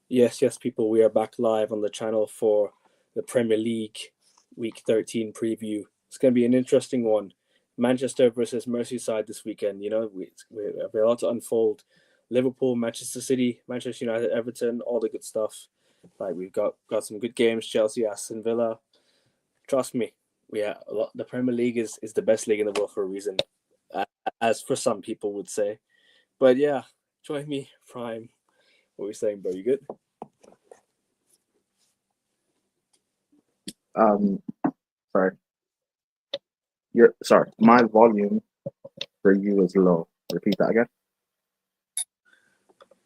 Yes, yes, people, we are back live on the channel for the Premier League Week 13 preview. It's going to be an interesting one. Manchester versus Merseyside this weekend. We have a lot to unfold. Liverpool, Manchester City, Manchester United, Everton, all the good stuff. Like we've got some good games. Chelsea, Aston Villa. Trust me, the Premier League is the best league in the world for a reason, as for some people would say. But yeah, join me, Prime. What are we saying, bro? You good? Um, sorry, sorry. My volume for you is low. Repeat that again.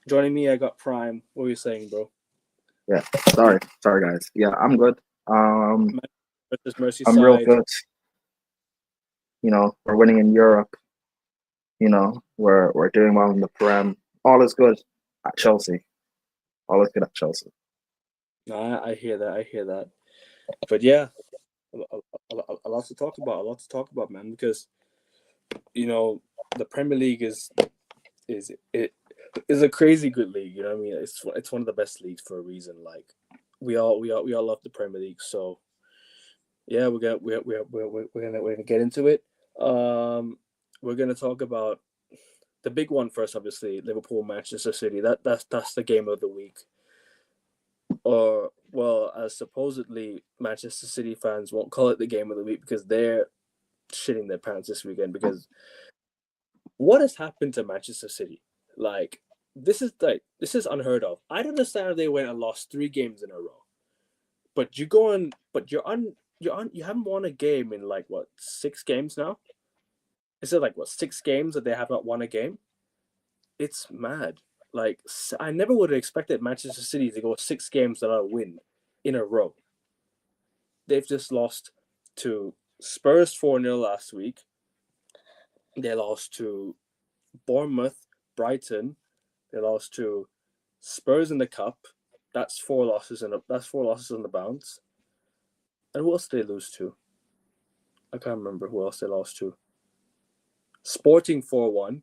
Joining me, I got Prime. What are you saying, bro? Yeah, sorry, guys. Yeah, I'm good. Versus I'm real Merseyside. good. We're winning in Europe. We're doing well in the Prem. All is good at Chelsea. All is good at Chelsea. I hear that. I hear that. But yeah, a lot to talk about. A lot to talk about, man. Because the Premier League is it is a crazy good league. You know what I mean? It's one of the best leagues for a reason. Like we all love the Premier League. So yeah, we're gonna get into it. We're gonna talk about the big one first, obviously, Liverpool, Manchester City. That's the game of the week. Or well, as supposedly Manchester City fans won't call it the game of the week because they're shitting their pants this weekend. Because what has happened to Manchester City? Like this is unheard of. I don't understand if they went and lost 3 games in a row, but you haven't won a game in like what 6 games now? Is it like what 6 games that they have not won a game? It's mad. Like I never would have expected Manchester City to go 6 games without a win in a row. They've just lost to Spurs 4-0 last week. They lost to Bournemouth, Brighton. They lost to Spurs in the cup. That's 4 losses on the bounce. And who else did they lose to? I can't remember who else they lost to. Sporting 4-1.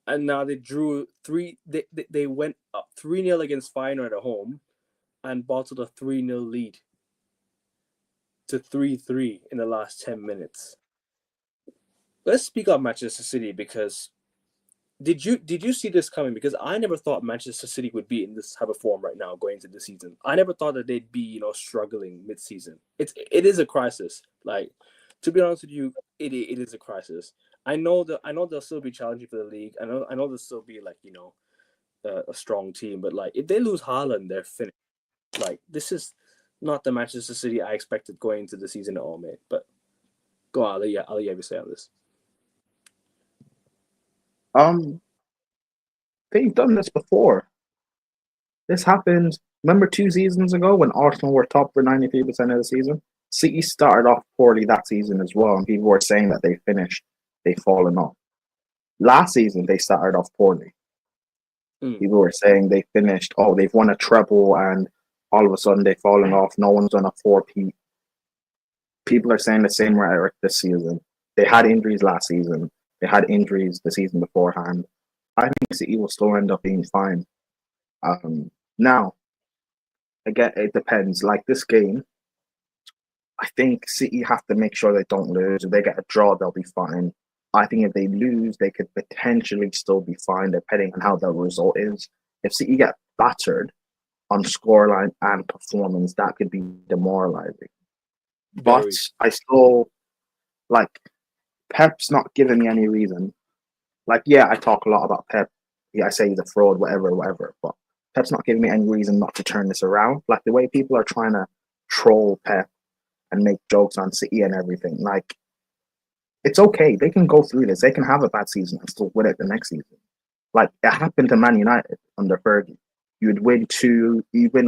And now they drew three. They went up 3-0 against Feyenoord at home, and bottled a 3-0 lead to 3-3 in the last 10 minutes. Let's speak on Manchester City because did you see this coming? Because I never thought Manchester City would be in this type of form right now going into the season. I never thought that they'd be struggling mid-season. It is a crisis. Like to be honest with you, it is a crisis. I know they'll still be challenging for the league. I know they'll still be like a strong team. But like if they lose Haaland, they're finished. Like this is not the Manchester City I expected going into the season at all, mate. But go on, I'll let you have your say on this. Um, they've done this before. This happened. Remember 2 seasons ago when Arsenal were top for 93% of the season? City started off poorly that season as well, and people were saying that they've fallen off. Last season they started off poorly. Mm. People were saying they finished, oh, they've won a treble, and all of a sudden they've fallen off. No one's done a four-peat. People are saying the same rhetoric this season. They had injuries last season. They had injuries the season beforehand. I think City will still end up being fine. Now, again, it depends. Like this game, I think City have to make sure they don't lose. If they get a draw, they'll be fine. I think if they lose, they could potentially still be fine, depending on how the result is. If City get battered on scoreline and performance, that could be demoralizing. But Very. I still like Pep's not giving me any reason. Like, yeah, I talk a lot about Pep. Yeah, I say he's a fraud, whatever, whatever. But Pep's not giving me any reason not to turn this around. Like the way people are trying to troll Pep and make jokes on City and everything. Like, it's okay. They can go through this. They can have a bad season and still win it the next season. Like it happened to Man United under Fergie. You'd win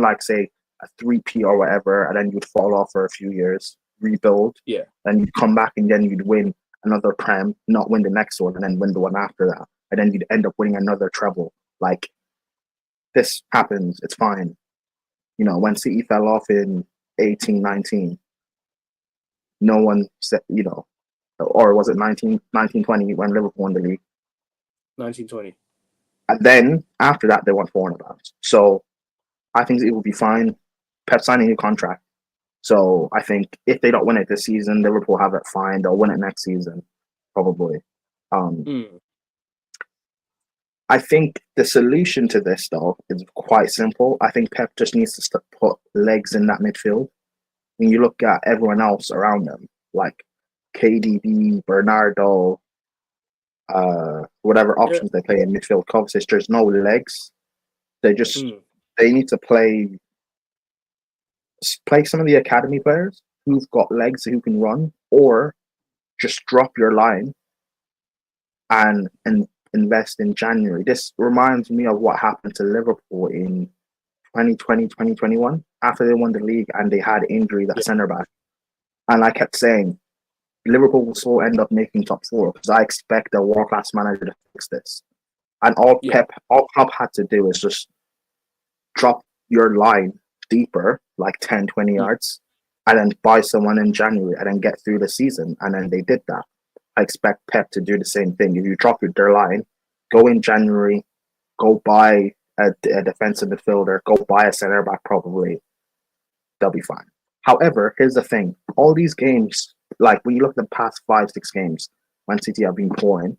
like say a 3P or whatever, and then you'd fall off for a few years, rebuild, Yeah. then you'd come back and then you'd win another Prem, not win the next one, and then win the one after that. And then you'd end up winning another treble. Like this happens, it's fine. When City fell off in 18-19, no one said, or was it 1920 when Liverpool won the league? 1920. And then after that, they want £400. So I think it will be fine. Pep signing a new contract. So I think if they don't win it this season, Liverpool have it fine. They'll win it next season, probably. Um, Mm. I think the solution to this, though, is quite simple. I think Pep just needs to put legs in that midfield. When you look at everyone else around them, like KDB, Bernardo, whatever Yeah. options they play in midfield, Kovacic, there's no legs. Mm. They need to play some of the academy players who've got legs who can run, or just drop your line and invest in January. This reminds me of what happened to Liverpool in 2020, 2021 after they won the league and they had injuries at Yeah. centre back. And I kept saying, Liverpool will still end up making top four because I expect a world class manager to fix this. And all Klopp had to do is just drop your line deeper, like 10, 20 Mm. yards, and then buy someone in January and then get through the season. And then they did that. I expect Pep to do the same thing. If you drop their line, go in January, go buy a defensive midfielder, go buy a centre back probably. They'll be fine. However, here's the thing. All these games, like when you look at the past 5-6 games, when City have been pouring,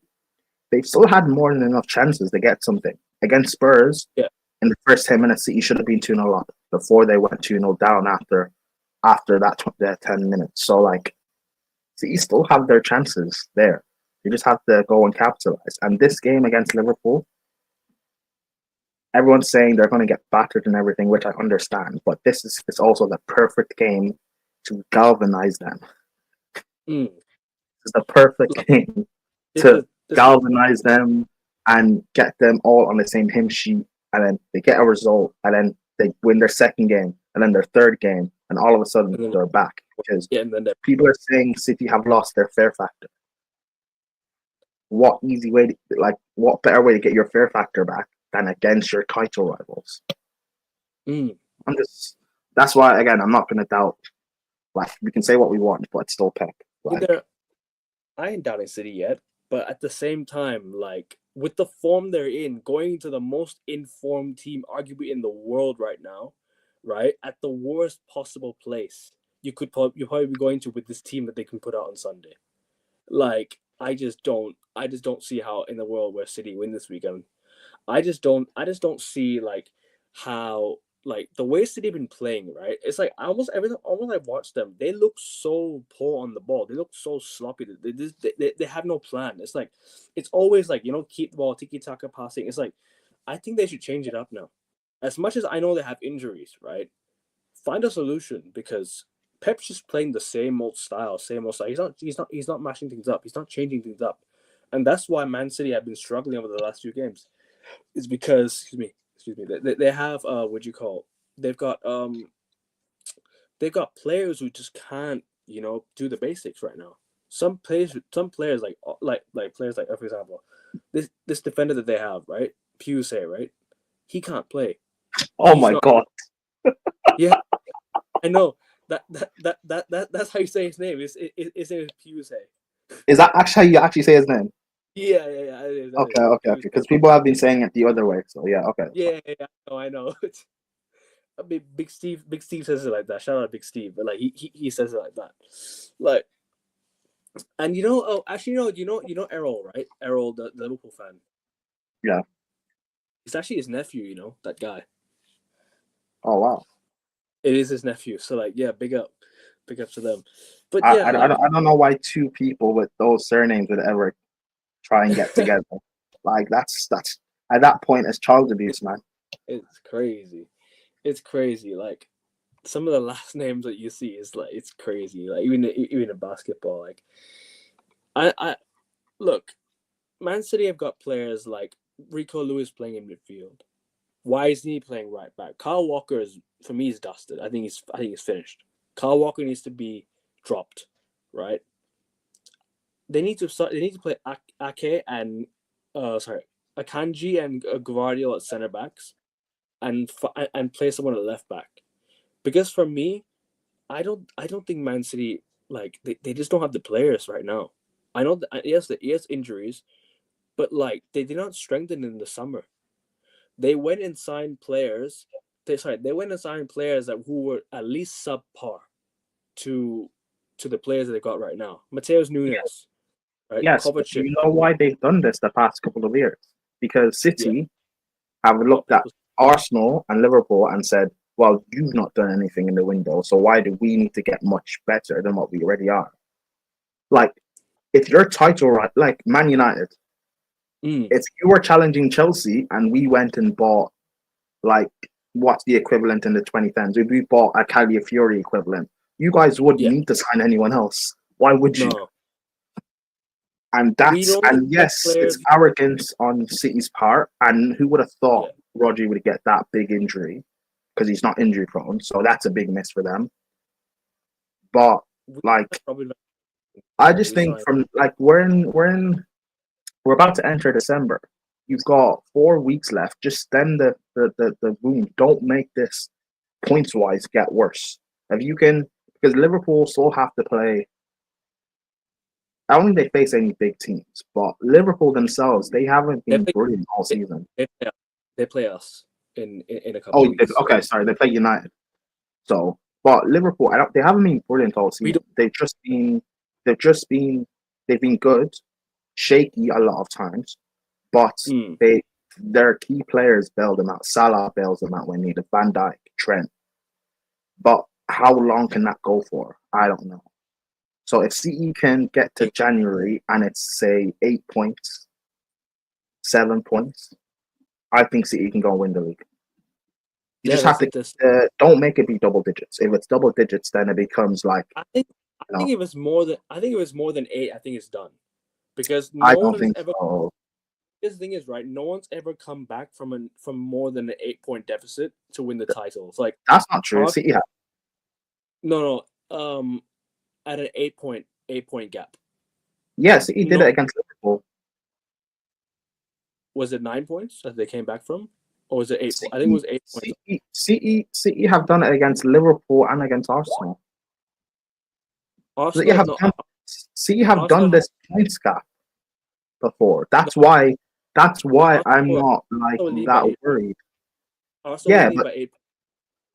they've still had more than enough chances to get something. Against Spurs, Yeah. in the first 10 minutes, City should have been 2-0 up before they went 2-0 down after that 10 minutes. So, like, City still have their chances there. You just have to go and capitalize. And this game against Liverpool, everyone's saying they're going to get battered and everything, which I understand. But this is also the perfect game to galvanize them. Mm. It's the perfect game to galvanize them and get them all on the same hymn sheet. And then they get a result, and then they win their second game, and then their third game, and all of a sudden they're back. Because people are saying City have lost their fear factor. What better way to get your fear factor back than against your title rivals? Mm. That's why, again, I'm not going to doubt. Like, we can say what we want, but it's still Pep. Like, I ain't doubting City yet, but at the same time, like, with the form they're in, going to the most informed team arguably in the world right now, right, at the worst possible place you'll probably be going to with this team that they can put out on Sunday. Like, I just don't see how in the world where City win this weekend. I just don't see like how, like, the way City been playing, right? It's like almost I watch them, they look so poor on the ball. They look so sloppy. They have no plan. It's like it's always like, keep the ball, tiki taka passing. It's like I think they should change it up now. As much as I know they have injuries, right? Find a solution, because Pep's just playing the same old style, same old style. He's not mashing things up. He's not changing things up, and that's why Man City have been struggling over the last few games. Is because excuse me, they have they've got players who just can't do the basics right now. Some players like players like, for example, this defender that they have, right, Puse, right, he can't play. Oh my God. Yeah, I know that's how you say his name. His name is Puse. Is that actually how you actually say his name? Yeah. Okay. Because people have been saying it the other way. So yeah, okay. Yeah. I know. I mean, Big Steve says it like that. Shout out to Big Steve, but like he says it like that, like, and actually, Errol, right? Errol, the Liverpool fan. Yeah. It's actually his nephew. That guy. Oh wow. It is his nephew. So like, yeah, big up to them. But I yeah, I don't know why two people with those surnames would ever try and get together. Like that's at that point it's child abuse, man. It's crazy. It's crazy. Like, some of the last names that you see is like, it's crazy. Like, even in basketball, like, I look, Man City have got players like Rico Lewis playing in midfield. Why isn't he playing right back? Kyle Walker is, for me, is dusted. I think he's finished. Kyle Walker needs to be dropped, right? They need to play Ake and Akanji and Guardiola at center backs, and play someone at left back. Because for me, I don't think Man City, like, they just don't have the players right now. I know that, yes, injuries, but like, they did not strengthen in the summer. They went and signed players. They went and signed players who were at least subpar to the players that they got right now. Mateus Nunes, right? Yes, but Kovacic. you know why they've done this the past couple of years? Because City have looked at People- Arsenal and Liverpool and said, well, you've not done anything in the window, so why do we need to get much better than what we already are? Like, if your title, right, like Man United, if you were challenging Chelsea and we went and bought, like, what's the equivalent in the 2010s? If we bought a Caliafiori equivalent, you guys wouldn't need to sign anyone else. Why would you? No. And yes, it's arrogance on City's part. And who would have thought Rodri would get that big injury? Because he's not injury prone, so that's a big miss for them. But like, I just think from like we're about to enter December. You've got 4 weeks left. Just stem the boom. Don't make this points wise get worse. If you can, because Liverpool still have to play. I don't think they face any big teams, but Liverpool themselves, they haven't been brilliant all season. They play us in a couple. Oh, weeks. Okay, sorry, they play United. So, but Liverpool, they haven't been brilliant all season. They've been good, shaky a lot of times, but their key players bailed them out. Salah bails them out when needed. Van Dijk, Trent. But how long can that go for? I don't know. So if CE can get to January and it's say 8 points, 7 points, I think CE can go and win the league. You just have to don't make it be double digits. If it's double digits, then it becomes like I think it was more than 8. I think it's done because I don't think so. This thing is right. No one's ever come back from more than an 8-point deficit to win the title. It's like that's not true. City have. No. At an 8-point gap. Yes, he did it against Liverpool. Was it 9 points that they came back from? Or was it 8 points? I think it was 8 points. City have done it against Liverpool and against Arsenal. City have done this points gap before. That's why I'm not like that worried. Yeah, but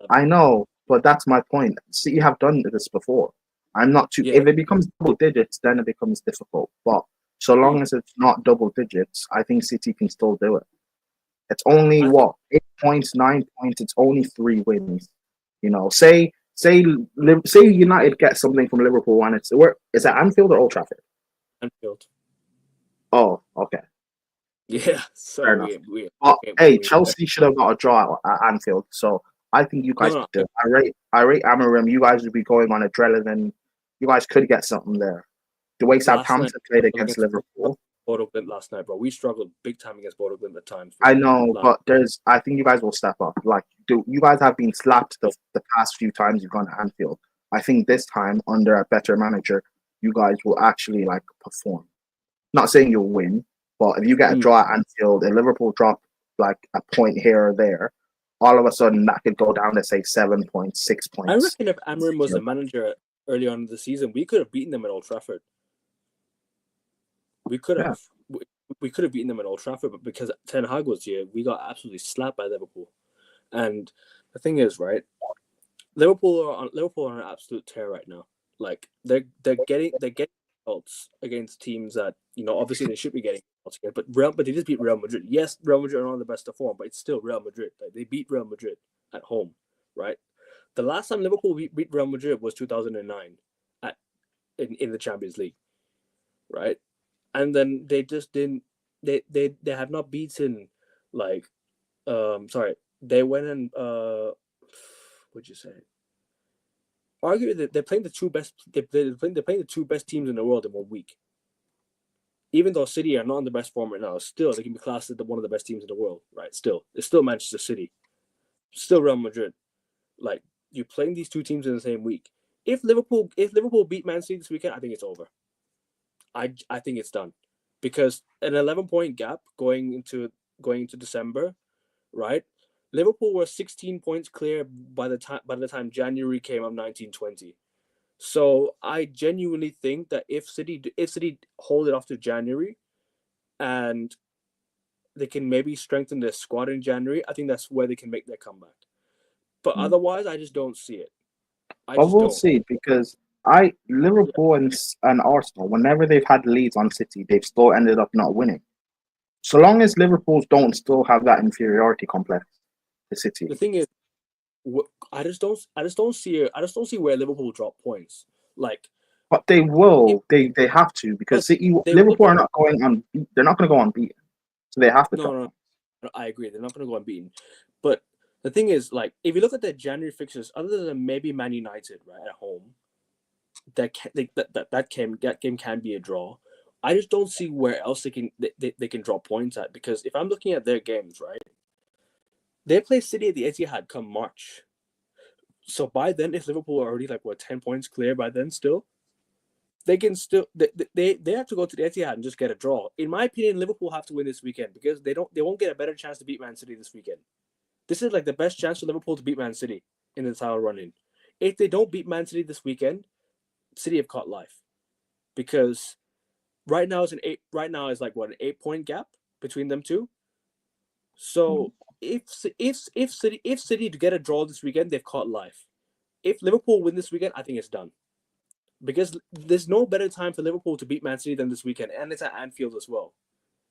I know, but that's my point. City have done this before. I'm not too. If it becomes double digits, then it becomes difficult. But so long as it's not double digits, I think City can still do it. It's only 8 points, 9 points. It's only 3 wins. You know, say United get something from Liverpool, and is it Anfield or Old Trafford? Anfield. Oh, okay. Yeah, fair enough. Hey, Chelsea should have got a draw at Anfield, so I think you guys could do it. I rate Amorim. You guys would be going on adrenaline. You guys could get something there. The way Southampton played against Liverpool. Bodo Glimt last night, bro. We struggled big time against Bodo Glimt at times. I know, but I think you guys will step up. Like, you guys have been slapped the past few times you've gone to Anfield. I think this time, under a better manager, you guys will actually like perform. Not saying you'll win, but if you get a draw at Anfield and Liverpool drop like a point here or there, all of a sudden that could go down to say 7 points, 6 points. I reckon if Amorim was the manager early on in the season, we could have beaten them at Old Trafford. We could have. Yeah. We could have beaten them at Old Trafford, but because Ten Hag was here, we got absolutely slapped by Liverpool. And the thing is, right, Liverpool are on an absolute tear right now. Like they're getting results against teams that obviously they should be getting results against, but they just beat Real Madrid. Yes, Real Madrid are on the best of form, but it's still Real Madrid. Like, they beat Real Madrid at home, right? The last time Liverpool beat Real Madrid was 2009 in the Champions League, right? And then they just didn't. They have not beaten they went and what'd you say? Arguably, they're playing the two best. They're playing the two best teams in the world in 1 week. Even though City are not in the best form right now, still they can be classed as one of the best teams in the world, right? Still, it's still Manchester City, still Real Madrid. Like, you're playing these two teams in the same week. If Liverpool beat Man City this weekend, I think it's over. I think it's done, because an 11-point gap going into December, right? Liverpool were 16 points clear by the time January came of 1920. So I genuinely think that if City hold it off to January, and maybe strengthen their squad in January, I think that's where they can make their comeback. But otherwise, I just don't see it. But we'll see, because Liverpool and Arsenal, whenever they've had leads on City, they've still ended up not winning. So long as Liverpool don't still have that inferiority complex to City. The thing is, I just don't see where Liverpool drop points. Like, but they will. They have to, because City, Liverpool are not going on. They're not going to go unbeaten, so they have to. No, I agree. They're not going to go unbeaten. But the thing is, like, if you look at their January fixtures, other than maybe Man United, right, at home, that game can be a draw. I just don't see where else they can draw points at, because if I'm looking at their games, right, they play City at the Etihad come March. So by then, if Liverpool are already like 10 points clear by then, still, they can still they have to go to the Etihad and just get a draw. In my opinion, Liverpool have to win this weekend, because they won't get a better chance to beat Man City this weekend. This is like the best chance for Liverpool to beat Man City in the title run-in. If they don't beat Man City this weekend, City have caught life, because right now is an 8-point gap between them two. So if City to get a draw this weekend, they've caught life. If Liverpool win this weekend, I think it's done, because there's no better time for Liverpool to beat Man City than this weekend, and it's at Anfield as well,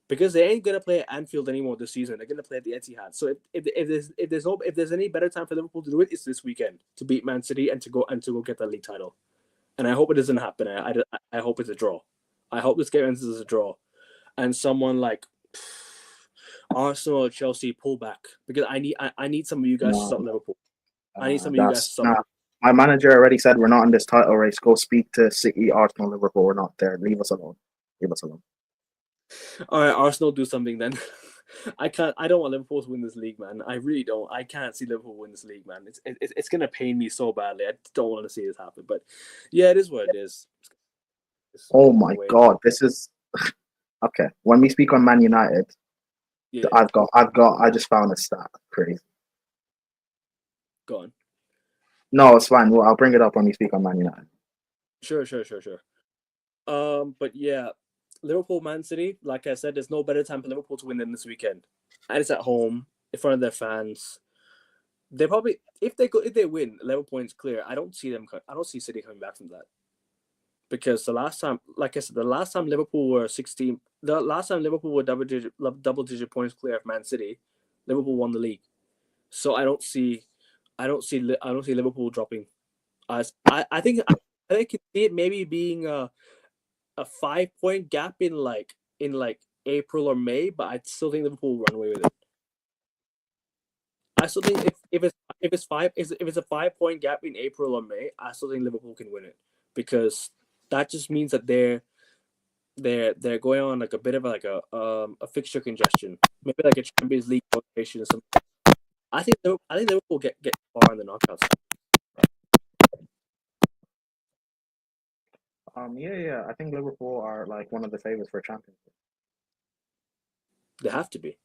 because they ain't gonna play at Anfield anymore this season. They're gonna play at the Etihad. So if there's any better time for Liverpool to do it, it's this weekend to beat Man City and to go get the league title. And I hope it doesn't happen. I hope it's a draw. I hope this game ends as a draw, and someone like Arsenal or Chelsea pull back, because I need some of you guys to stop Liverpool. I need some of you guys to stop. My manager already said we're not in this title race. Go speak to City, Arsenal, Liverpool. We're not there. Leave us alone. Leave us alone. All right, Arsenal, do something then. I don't want Liverpool to win this league, man. I really don't. I can't see Liverpool win this league, man. It's gonna pain me so badly. I don't want to see this happen. But yeah, it is what it is. Oh my God, this is okay. When we speak on Man United, I just found a stat crazy. Go on. No, it's fine. Well, I'll bring it up when we speak on Man United. Sure. But yeah, Liverpool, Man City. Like I said, there's no better time for Liverpool to win than this weekend, and it's at home in front of their fans. They probably, if they win 11 points clear, I don't see City coming back from that, because the last time, like I said, the last time Liverpool were double digit points clear of Man City, Liverpool won the league. So I don't see Liverpool dropping. I think I can see it maybe being a 5-point gap in like April or May, but I still think Liverpool will run away with it. I still think if it's a 5-point gap in April or May, I still think Liverpool can win it, because that just means that they're going on like a bit of a fixture congestion, maybe like a Champions League rotation or something. I think Liverpool get far in the knockouts. Yeah. I think Liverpool are like one of the favorites for Champions League. They have to be.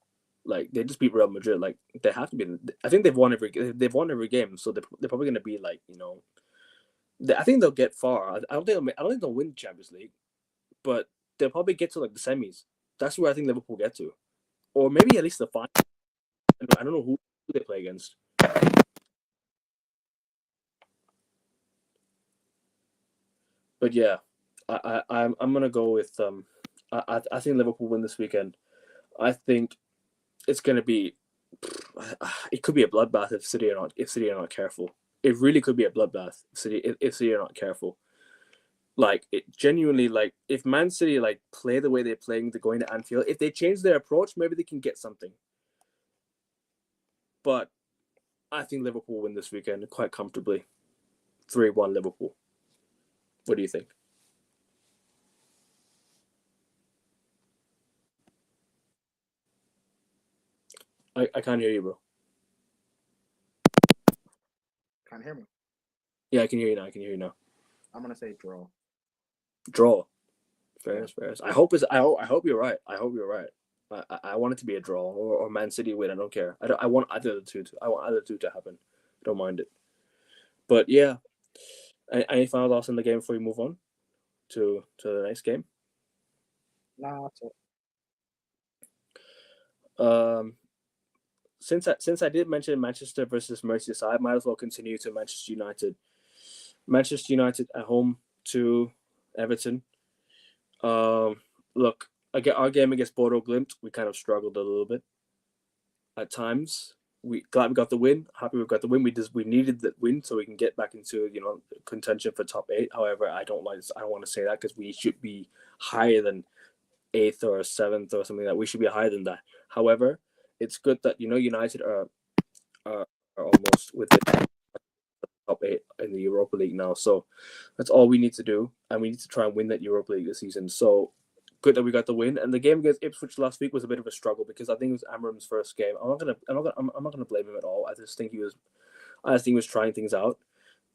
Like, they just beat Real Madrid. Like, they have to be. I think they've won every game, so they're probably going to be like, I think they'll get far. I don't think they'll win the Champions League, but they'll probably get to like the semis. That's where I think Liverpool get to, or maybe at least the final. I don't know who they play against. But yeah, I'm gonna go with I think Liverpool win this weekend. I think it's gonna be. It could be a bloodbath if City are not careful. It really could be a bloodbath if City are not careful. Like, it genuinely, like, if Man City like play the way they're playing, they're going to Anfield. If they change their approach, maybe they can get something. But I think Liverpool win this weekend quite comfortably, 3-1 Liverpool. What do you think? I can't hear you, bro. Can't hear me. Yeah, I can hear you now. I'm gonna say draw. Draw. Fair. I hope you're right. I want it to be a draw or Man City win. I don't care. I want either of the two. I want either of the two to happen. I don't mind it. But yeah, any final thoughts on the game before we move on to the next game? Nah, that's it. Since I did mention Manchester versus Merseyside, I might as well continue to Manchester United. Manchester United at home to Everton. Look, our game against Bodo Glimt, we kind of struggled a little bit at times. We glad we got the win. Happy we got the win. We needed the win so we can get back into contention for top 8. However, I don't want to say that because we should be higher than 8th or 7th or something like that. We should be higher than that. However, it's good that United are almost within top 8 in the Europa League now. So that's all we need to do, and we need to try and win that Europa League this season. So good that we got the win. And the game against Ipswich last week was a bit of a struggle because I think it was Amram's first game. I'm not gonna blame him at all. I just think he was trying things out,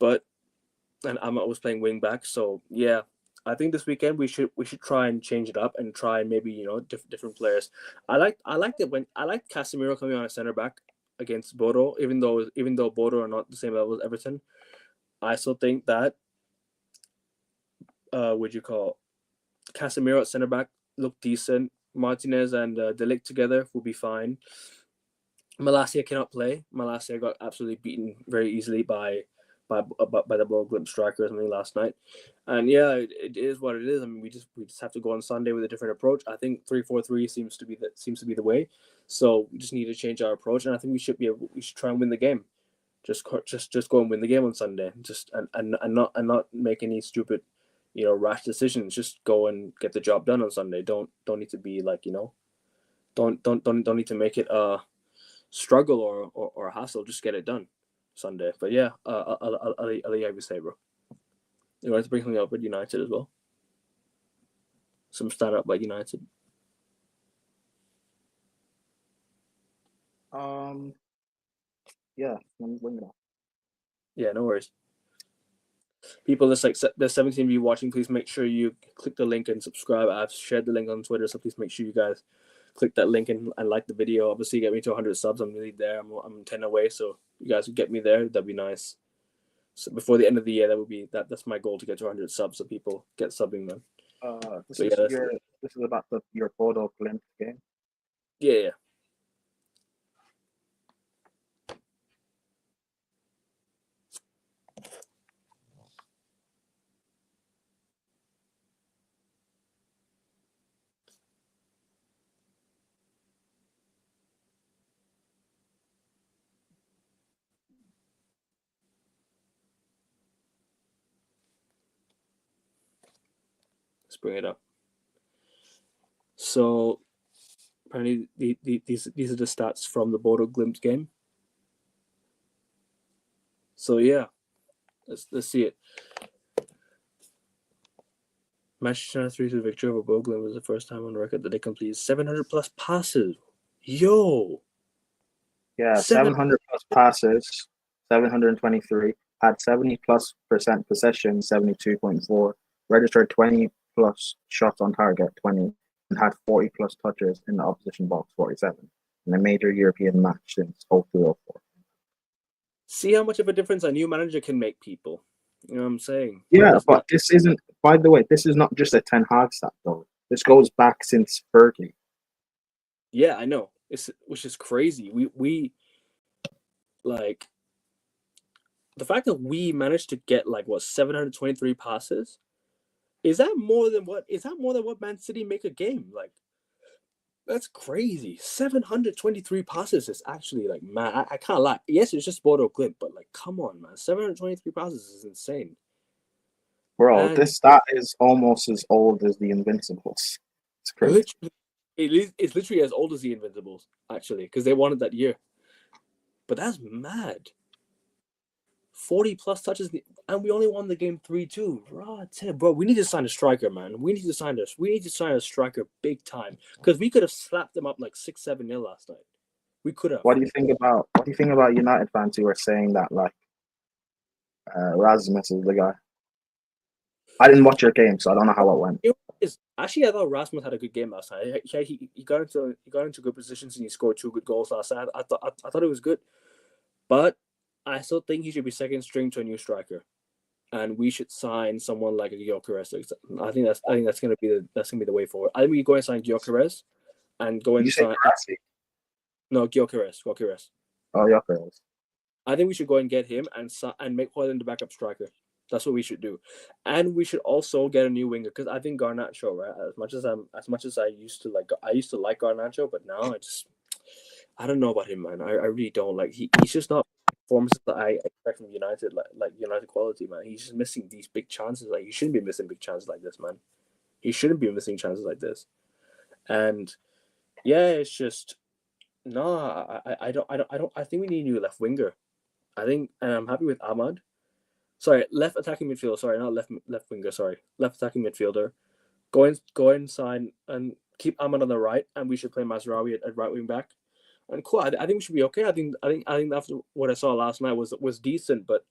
and I'm always playing wing back. So yeah, I think this weekend we should try and change it up and try maybe different players. I liked Casemiro coming on a center back against Bodo, even though Bodo are not the same level as Everton. I still think that Casemiro at center back looked decent. Martinez and De Ligt together will be fine. Malacia cannot play. Malacia got absolutely beaten very easily by the Bodo Glimt striker or something last night. And yeah, it is what it is. I mean, we just have to go on Sunday with a different approach. I think 3-4-3 seems to be the way. So we just need to change our approach, and I think we should try and win the game. Just go and win the game on Sunday. Just and not make any stupid, rash decisions. Just go and get the job done on Sunday. Don't need to be like don't need to make it a struggle or a hassle. Just get it done Sunday. But yeah, I'll let you say, bro. You want to bring something up with United as well? Some stand up by United. Yeah, let me bring it up. Yeah, no worries. People, there's 17 of you watching. Please make sure you click the link and subscribe. I've shared the link on Twitter, so please make sure you guys click that link and like the video. Obviously, get me to 100 subs. I'm nearly there. I'm 10 away, so you guys would get me there. That'd be nice. So before the end of the year, that's my goal, to get to 100 subs, so people get subbing then. This is about your Bodo Glimt game. Yeah. Let's bring it up. So apparently these are the stats from the Bodo Glimt game. So yeah, let's see it. Manchester United 3-2 victory over Bodo Glimt was the first time on record that they completed 700 plus passes. Yo. Yeah, 700 plus passes, 723, had 70+% possession, 72.4, registered 20+ shots on target, 20, and had 40+ touches in the opposition box, 47, in a major European match since 2004. See how much of a difference a new manager can make, people. You know what I'm saying? Yeah, but this isn't, by the way, this is not just a Ten Hag stat, though. This goes back since Fergie. Yeah, I know. Which is crazy. We like the fact that we managed to get 723 passes. Is that more than what Man City make a game? Like, that's crazy. 723 passes is actually man. I can't lie. Yes, it's just Bodo Glimt, but come on, man. 723 passes is insane. Bro, this stat is almost as old as the Invincibles. It's crazy. It's literally as old as the Invincibles, actually, because they won it that year. But that's mad. 40+ touches, and we only won the game 3-2. Bro, we need to sign a striker, man. We need to sign a striker big time, because we could have slapped them up 6-7-0 last night. We could have. What do you think about United fans who are saying that Rasmus is the guy? I didn't watch your game, so I don't know how it went. Actually, I thought Rasmus had a good game last night. He got into good positions and he scored 2 good goals last night. I thought it was good, but I still think he should be second string to a new striker, and we should sign someone like a Gyökeres. I think that's gonna be the way forward. I think we go and sign Gyökeres and go and sign. No, Gyökeres. Oh, Gyökeres. I think we should go and get him and make Højlund the backup striker. That's what we should do, and we should also get a new winger because I think Garnacho, right? As much as I used to like Garnacho, but now I don't know about him, man. I really don't like. He's just not performances that I expect from United, like United quality, man. He's just missing these big chances. Like he shouldn't be missing big chances like this, man. He shouldn't be missing chances like this. And yeah, it's just no. I think we need a new left winger. I think, and I'm happy with Ahmad. Sorry, left attacking midfielder. Sorry, not left winger. Sorry, left attacking midfielder. Go and sign and keep Ahmad on the right, and we should play Mazraoui at right wing back. And cool, I think we should be okay. I think after what I saw last night was decent, but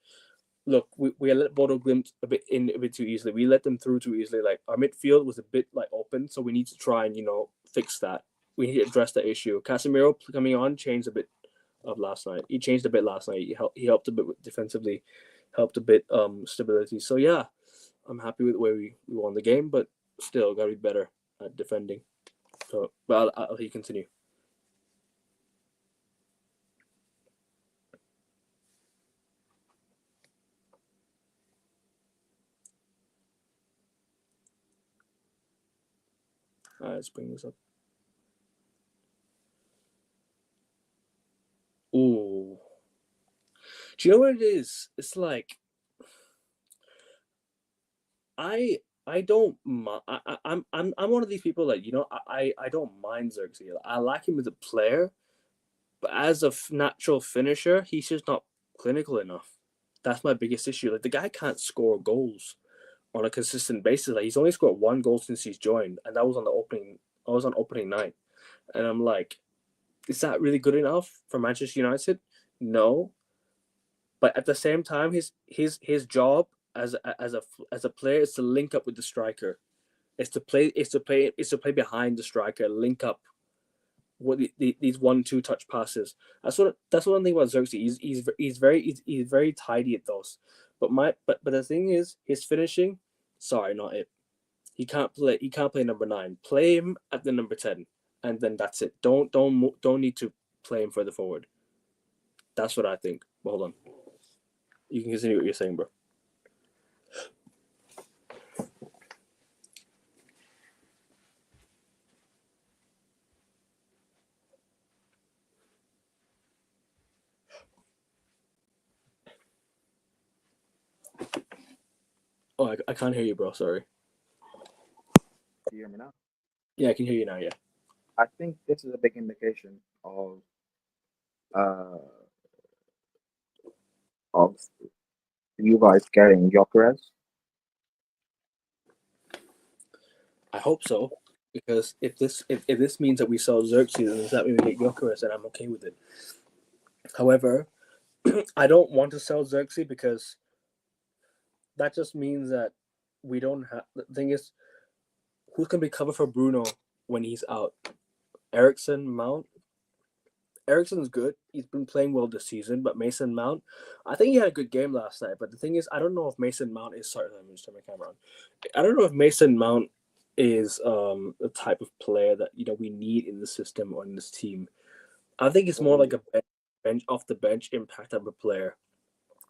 look, we let Bodo Glimt a bit too easily. We let them through too easily. Like our midfield was a bit like open, so we need to try and fix that. We need to address that issue. Casemiro coming on changed a bit of last night. He changed a bit last night. He helped a bit defensively, helped a bit stability. So yeah, I'm happy with the way we won the game, but still gotta be better at defending. So, but I'll let you continue. All right, let's bring this up. Ooh, do you know what it is? It's like I don't I'm one of these people that I don't mind Xerxes. I like him as a player, but as a natural finisher, he's just not clinical enough. That's my biggest issue. Like the guy can't score goals on a consistent basis. Like he's only scored one goal since he's joined, and that was on the opening. I was on opening night, and I'm like, is that really good enough for Manchester United? No, but at the same time, his job as a player is to link up with the striker. It's to play behind the striker, link up what these 1-2 touch passes. That's one thing about Xerxes. He's very tidy at those. But the thing is, his finishing. Sorry, not it. He can't play number 9. Play him at the number 10, and then that's it. Don't need to play him further forward. That's what I think. But hold on. You can continue what you're saying, bro. Oh, I can't hear you, bro. Sorry. Do you hear me now? Yeah, I can hear you now. Yeah. I think this is a big indication uh of you guys getting Gyökeres. I hope so, because if this means that we sell Xerxes, then does that mean we get Gyökeres, and I'm okay with it. However, I don't want to sell Xerxes because that just means that we don't have. The thing is, who's going to be cover for Bruno when he's out? Eriksen, Mount. Eriksen's good. He's been playing well this season, but Mason Mount, I think he had a good game last night. But the thing is, I don't know if Mason Mount is. Sorry, let me just turn my camera on. I don't know if Mason Mount is the type of player that we need in the system or in this team. I think it's more like a bench off the bench impact type of player.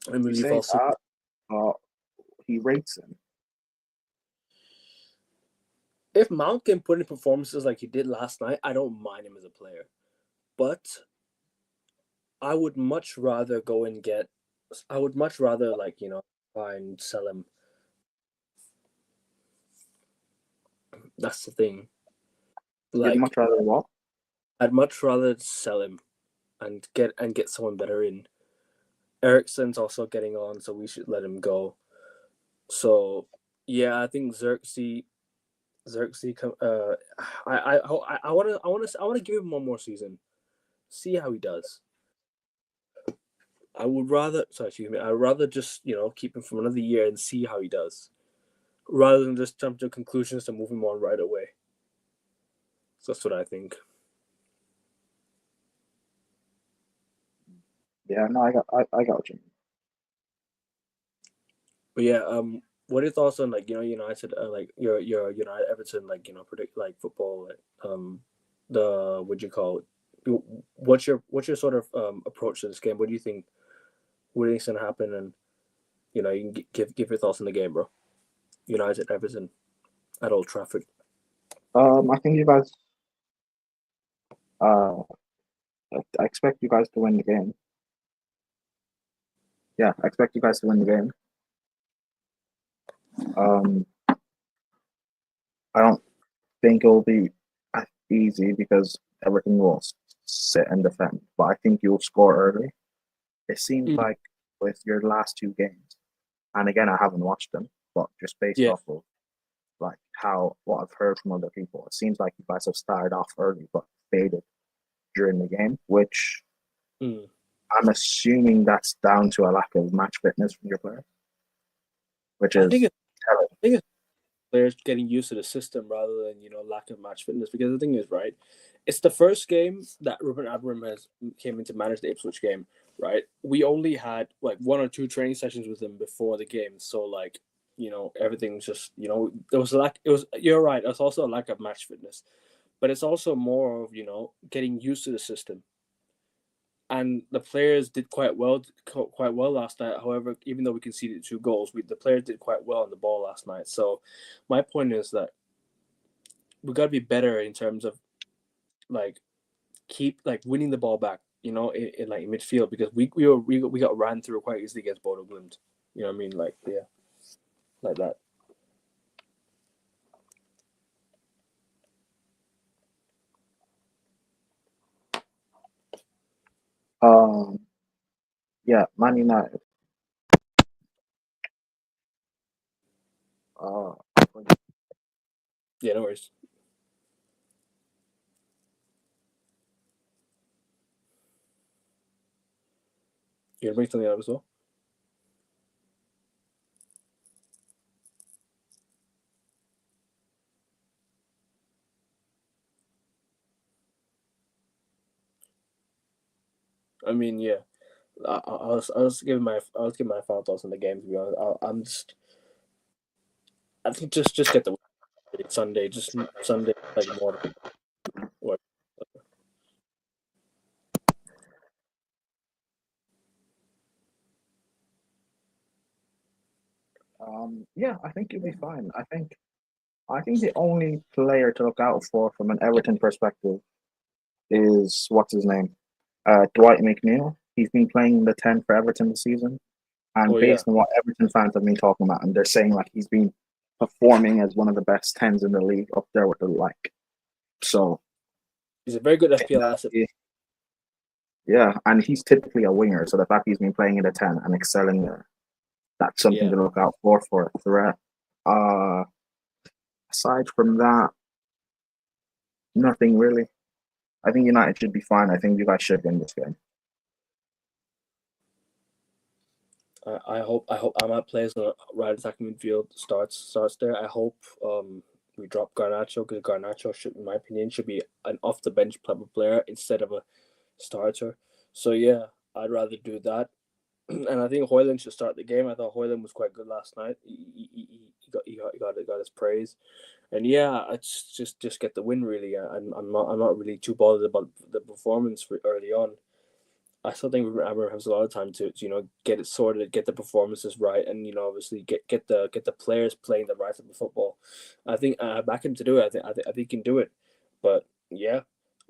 I mean, You say that? He rates him. if Mount can put in performances like he did last night, I don't mind him as a player. But I would much rather go and get. I would much rather try and sell him. That's the thing. You'd much rather what? I'd much rather sell him and get someone better in. Eriksen's also getting on, so we should let him go. So yeah, I think Xerxes. I want to give him one more season, see how he does. I would rather. Sorry, excuse me. I'd rather just keep him for another year and see how he does, rather than just jump to conclusions to move him on right away. So that's what I think. Yeah, no, I got what you mean. But yeah, what are your thoughts on United, your United Everton predict football, the what you call it, what's your sort of approach to this game? What do you think? What do you think's gonna happen? And you know, you can give your thoughts on the game, bro. United Everton at Old Trafford. I think you guys. Uh, I expect you guys to win the game. Yeah, I expect you guys to win the game. I don't think it'll be as easy because Everton will sit and defend, but I think you'll score early. It seems like with your last two games, and again, I haven't watched them, but just based off of like what I've heard from other people, it seems like you guys have started off early but faded during the game, which I'm assuming that's down to a lack of match fitness from your players, which is I think it's players getting used to the system rather than lack of match fitness. Because the thing is, right, it's the first game that Ruben Amorim came in to manage the Ipswich game, right? We only had like 1 or 2 training sessions with him before the game, so like everything's just there was a lack. It was You're right. It's also a lack of match fitness, but it's also more of getting used to the system. And the players did quite well last night. However, even though we conceded 2 goals, the players did quite well on the ball last night. So my point is that we got to be better in terms of like keep like winning the ball back, in like midfield, because we got ran through quite easily against Bodo Glimt. You know what I mean? Like like that. Yeah, Man United. Yeah, no worries. You gonna bring something up as well? I mean, yeah. I was giving my final thoughts on the game. To be honest, I think just get the Sunday, like more. What? Yeah, I think you'll be fine. I think the only player to look out for from an Everton perspective is what's his name, Dwight McNeil. He's been playing the 10 for Everton this season, and based on what Everton fans have been talking about, and they're saying like he's been performing as one of the best 10s in the league, up there with the like. So he's a very good FPL asset. Yeah, and he's typically a winger, so the fact he's been playing in the 10 and excelling there, that's something to look out for a threat. Aside from that, nothing really. I think United should be fine. I think you guys should win this game. I hope Ahmad plays the right attacking midfield, starts there. I hope we drop Garnacho, because Garnacho should, in my opinion, should be an off the bench type of player instead of a starter. So yeah, I'd rather do that. And I think Højlund should start the game. I thought Højlund was quite good last night. He got his praise. And yeah, it's just get the win really. I'm not really too bothered about the performance early on. I still think Amorim has a lot of time to get it sorted, get the performances right, and obviously get the players playing the right type of football. I think I back him to do it. I think he can do it. But yeah,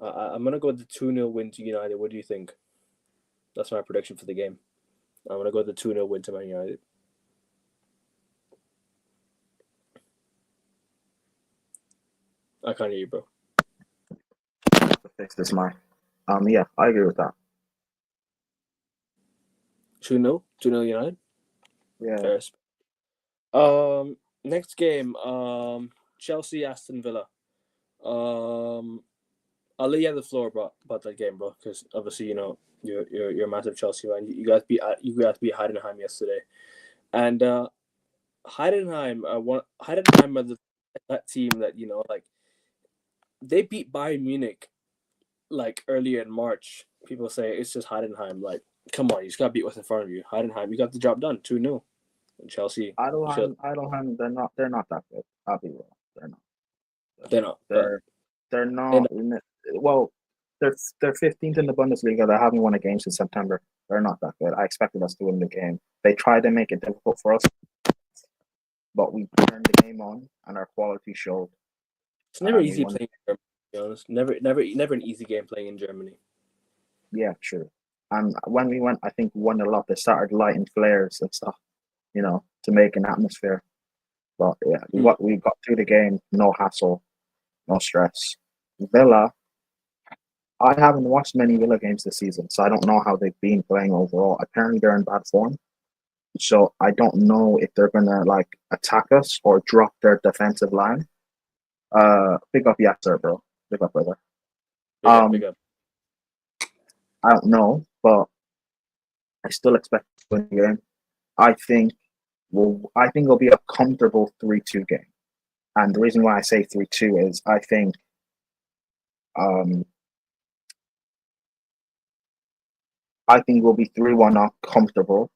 I'm gonna go with the 2-0 win to United. What do you think? That's my prediction for the game. I'm gonna go with the 2-0 win to Man United. I can't hear you, bro. Fix this, Mark. Yeah, I agree with that. 2-0 United. Yeah. Fair. Next game. Chelsea Aston Villa. I'll lay you on the floor about that game, bro, because obviously you're a massive Chelsea fan. You guys beat Heidenheim yesterday, and Heidenheim are that team that like they beat Bayern Munich like earlier in March. People say it's just Heidenheim. Like, come on, you just got beat what's in front of you. Heidenheim, you got the job done 2-0. And Chelsea, Heidenheim, they're not that good. I'll be real. They're not. They're not. They're not. Well, they're 15th in the Bundesliga. They haven't won a game since September. They're not that good. I expected us to win the game. They tried to make it difficult for us, but we turned the game on and our quality showed. It's never And we easy won. playing in Germany, to be honest. Never an easy game playing in Germany. Yeah, sure. And when we went, I think we won a lot. They started lighting flares and stuff, to make an atmosphere. But yeah, we got through the game, no hassle, no stress. Villa, I haven't watched many Villa games this season, so I don't know how they've been playing overall. Apparently, they're in bad form, so I don't know if they're gonna like attack us or drop their defensive line. Big up Yasser, bro. Big up, brother. Big up. I don't know, but I still expect to win the game. I think it'll be a comfortable 3-2 game. And the reason why I say 3-2 is I think we'll be 3-1 up comfortable.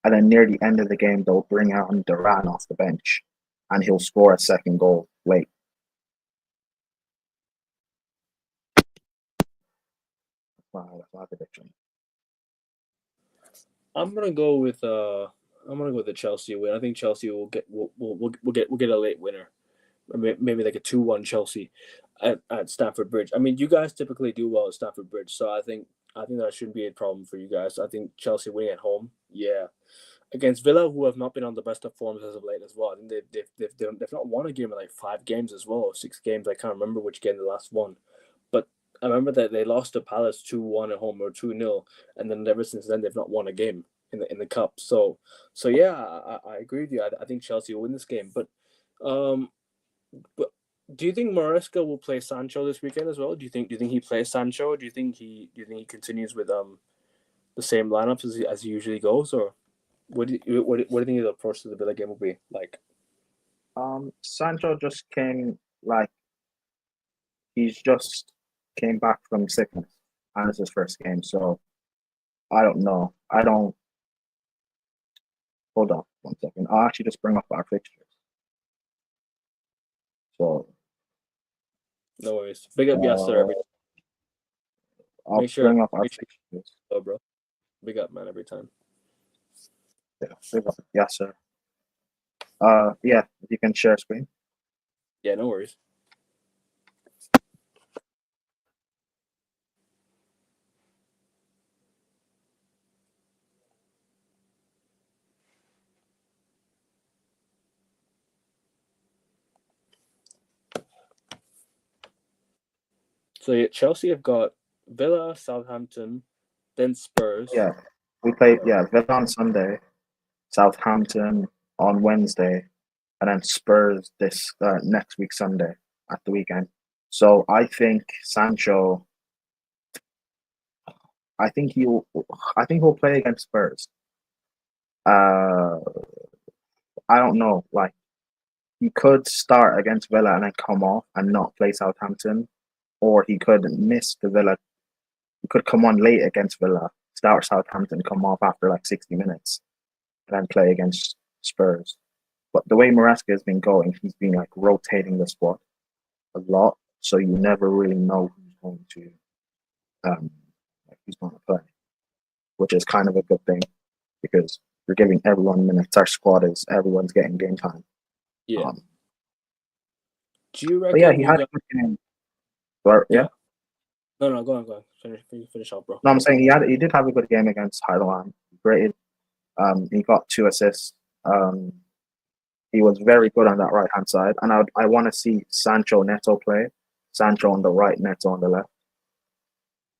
And then near the end of the game, they'll bring out Duran off the bench and he'll score a second goal late. Wow, that's my prediction. I'm gonna go with the Chelsea win. I think Chelsea will get a late winner, maybe like a 2-1 Chelsea at Stamford Bridge. I mean, you guys typically do well at Stamford Bridge, so I think that shouldn't be a problem for you guys. I think Chelsea winning at home, yeah, against Villa, who have not been on the best of forms as of late as well. I think they've not won a game in like 5 games as well, or 6 games. I can't remember which game the last one, but I remember that they lost to Palace 2-1 at home or 2-0, and then ever since then they've not won a game in the cup. So yeah, I agree with you. I think Chelsea will win this game, but do you think Maresca will play Sancho this weekend as well? Do you think he plays Sancho? Or do you think he continues with the same lineups as he usually goes, or what do you think the approach to the Villa game will be like? Sancho just he's just came back from sickness and it's his first game, so I don't know. Hold on 1 second. I'll actually just bring up our fixtures. So No worries. Big up, yes, sir. I'll bring up our fixtures. Oh, bro. Big up, man, every time. Yeah, big up. Yes, sir. Yeah, if you can share screen. Yeah, no worries. So yeah, Chelsea have got Villa, Southampton, then Spurs. Yeah, we play Villa on Sunday, Southampton on Wednesday, and then Spurs this next week Sunday at the weekend. So I think Sancho. I think he'll play against Spurs. I don't know. Like he could start against Villa and then come off and not play Southampton, or he could miss the Villa. He could come on late against Villa, start Southampton, come off after like 60 minutes, and then play against Spurs. But the way Maresca has been going, he's been like rotating the squad a lot, so you never really know who's going to play, which is kind of a good thing because you're giving everyone minutes. Our squad is everyone's getting game time. Yeah. Do you reckon? Yeah, he had a good game. But, yeah. No, go on. Finish up, bro. No, I'm saying he did have a good game against Highland. Great. He got 2 assists. He was very good on that right hand side, and I want to see Sancho Neto play. Sancho on the right, Neto on the left,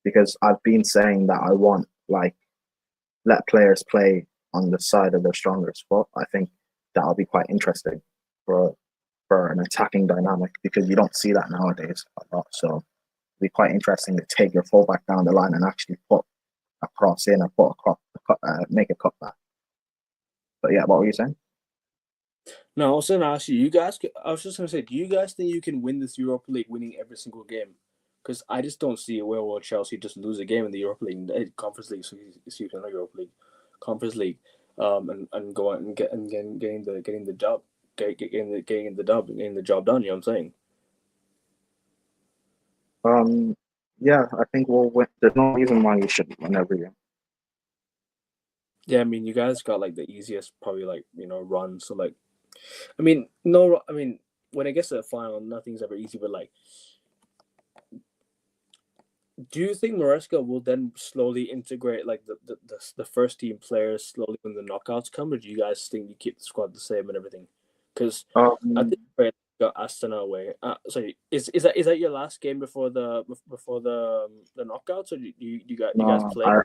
because I've been saying that I want let players play on the side of their stronger spot. I think that'll be quite interesting for an attacking dynamic because you don't see that nowadays a lot. So it'll be quite interesting to take your fullback down the line and actually put a cross in or make a cutback. But yeah, what were you saying? No, I was going to ask you. I was just going to say, do you guys think you can win this Europa League, winning every single game? Because I just don't see where will Chelsea just lose a game in the Europa League, Conference League. So excuse me, not Europa League, Conference League, and go out and getting the job, getting the job done. You know what I'm saying? Yeah, I think we'll win. There's no reason why we shouldn't win every game. Yeah, I mean, you guys got like the easiest, probably like run. So like, I mean, no, I mean, when it gets to the final, nothing's ever easy. But like, do you think Maresca will then slowly integrate like the first team players slowly when the knockouts come, or do you guys think you keep the squad the same and everything? Because I Um, think we got Astana away. Sorry, is that your last game before the knockouts, or do you guys no, play?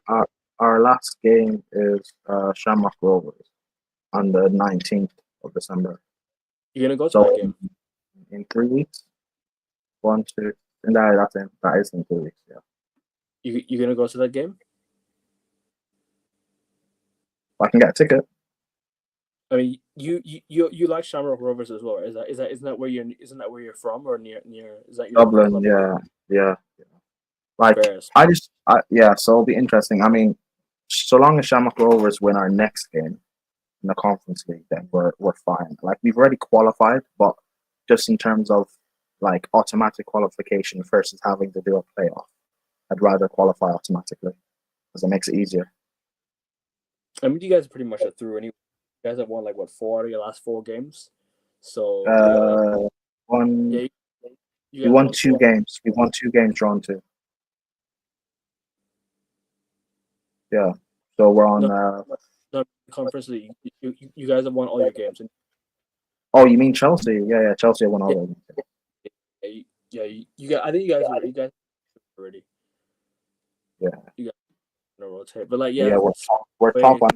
our last game is Shamrock Rovers on the 19th of December. You're gonna go to that So game. in 3 weeks, 1, 2, and that's in, that is in 2 weeks. Yeah, You're gonna go to that game. I can get a ticket. I mean, you like Shamrock Rovers as well. Isn't that where you're from or near? Is that your Dublin, club? yeah. Like Bears. yeah. So it'll be interesting. I mean, so long as Shamrock Rovers win our next game in the Conference League, then we're fine. Like we've already qualified, but just in terms of like automatic qualification versus having to do a playoff, I'd rather qualify automatically because it makes it easier. I mean, you guys pretty much are through anyway. You guys have won like what 4 out of your last 4 games. So Uh, one yeah, you we guys won won two 4. games. We won 2 games, drawn 2. Yeah, so we're on. No, no conference league. You guys have won all your games. And Oh, you mean Chelsea? Yeah, Chelsea won yeah, all of them. you guys. I think you guys already. Yeah, You guys gonna rotate, but like yeah, we're top wait,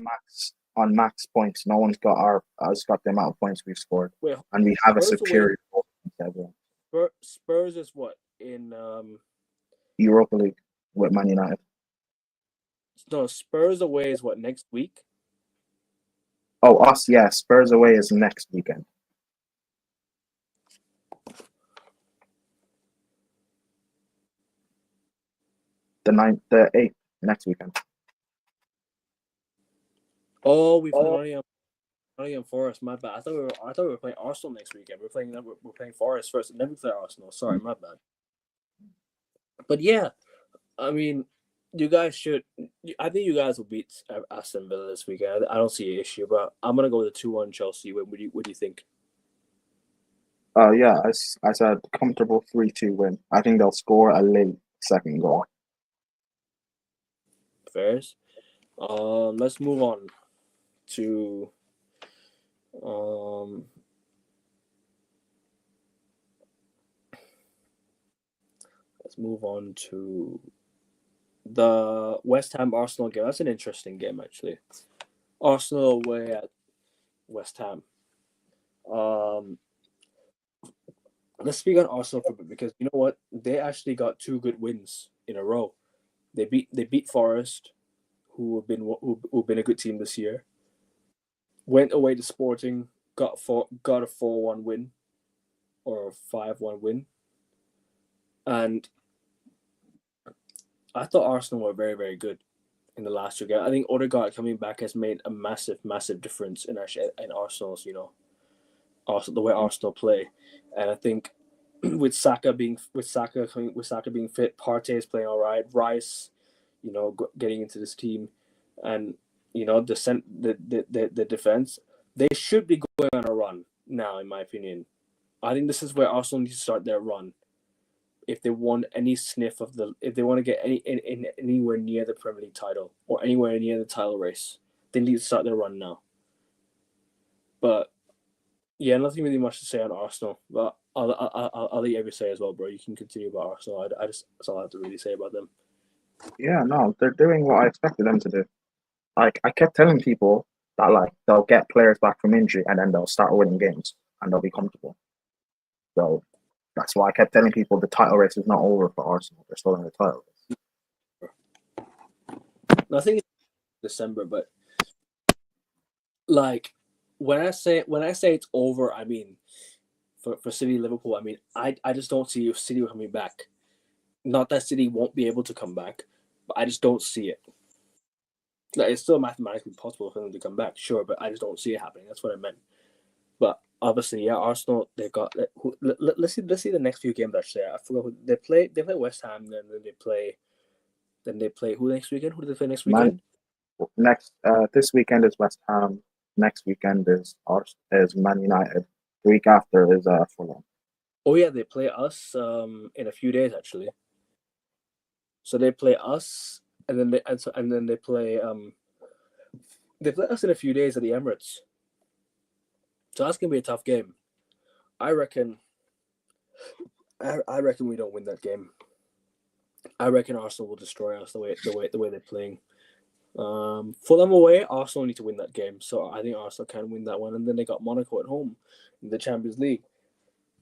on max points. No one's got us got the amount of points we've scored, wait. and we have a Spurs away. superior goal against everyone. Spurs is what in Europa League with Man United. no, Spurs away is what next week. Oh, us, yeah. Spurs away is next weekend. The 8th next weekend. Oh, we play Nottingham Forest. My bad. I thought we were playing Arsenal next weekend. We're playing Forest first, and then we play Arsenal. Sorry, my bad. But yeah, I mean, you guys should. I think you guys will beat Aston Villa this weekend. I don't see an issue, but I'm gonna go with the 2-1 Chelsea. What do you think? Yeah, I said comfortable 3-2 win. I think they'll score a late second goal. Fairs. Let's move on to let's move on to the West Ham Arsenal game. That's an interesting game, actually. Arsenal away at West Ham. Let's speak on Arsenal for a bit because you know what? They actually got 2 good wins in a row. They beat Forest, who've been a good team this year. Went away to Sporting, got a 4-1 win, or a 5-1 win, and I thought Arsenal were very very good in the last 2 games. I think Odegaard coming back has made a massive difference in Arsenal's the way Arsenal play, and I think with Saka being fit, Partey is playing all right. Rice, getting into this team, and the defense, they should be going on a run now. In my opinion, I think this is where Arsenal need to start their run. If they want any sniff of if they want to get anywhere near the Premier League title or anywhere near the title race, they need to start their run now. But yeah, nothing really much to say on Arsenal, but I'll let you say as well, bro. You can continue about Arsenal. That's all I have to really say about them. Yeah, no, they're doing what I expected them to do. Like I kept telling people that like they'll get players back from injury and then they'll start winning games and they'll be comfortable. So that's why I kept telling people the title race is not over for Arsenal. They're still in the title race. Nothing in December, but like when I say it's over, I mean for City Liverpool, I mean I just don't see City coming back. Not that City won't be able to come back, but I just don't see it. Like, it's still mathematically possible for them to come back, sure, but I just don't see it happening. That's what I meant. But obviously, yeah, Arsenal. They got. Let's see the next few games. Actually, I forgot who they play. They play West Ham, and then they play. Then they play who next weekend? Who do they play next Man, weekend? this weekend is West Ham. Next weekend is Man United. The week after is Fulham. Oh yeah, they play us in a few days actually. So they play us, and then they play us in a few days at the Emirates. So that's gonna be a tough game. I reckon. I reckon we don't win that game. I reckon Arsenal will destroy us the way they're playing. Fulham away, Arsenal need to win that game. So I think Arsenal can win that one, and then they got Monaco at home in the Champions League.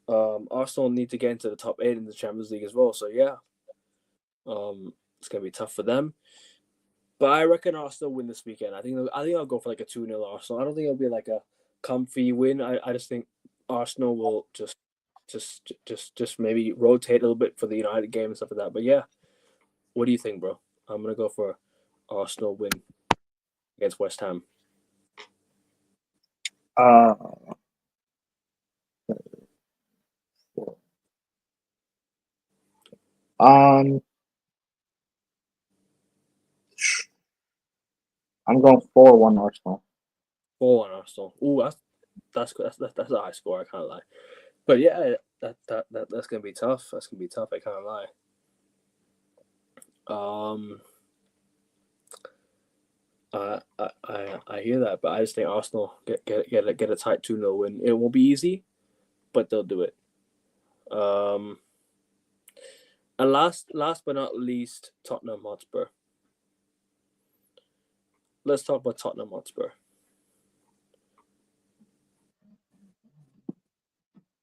Arsenal need to get into the top 8 in the Champions League as well. So yeah, it's gonna be tough for them. But I reckon Arsenal win this weekend. I think I'll go for like a 2-0 Arsenal. I don't think it'll be like a comfy win. I just think Arsenal will just maybe rotate a little bit for the United game and stuff like that. But yeah, what do you think, bro? I'm gonna go for Arsenal win against West Ham. Uh, um, I'm going 4-1 Arsenal. 4-1 Arsenal. Ooh, that's a high score. I can't lie. But yeah, that's gonna be tough. That's gonna be tough. I can't lie. I hear that, but I just think Arsenal get a tight 2-0 win. It won't be easy, but they'll do it. And last but not least, Tottenham Hotspur. Let's talk about Tottenham Hotspur.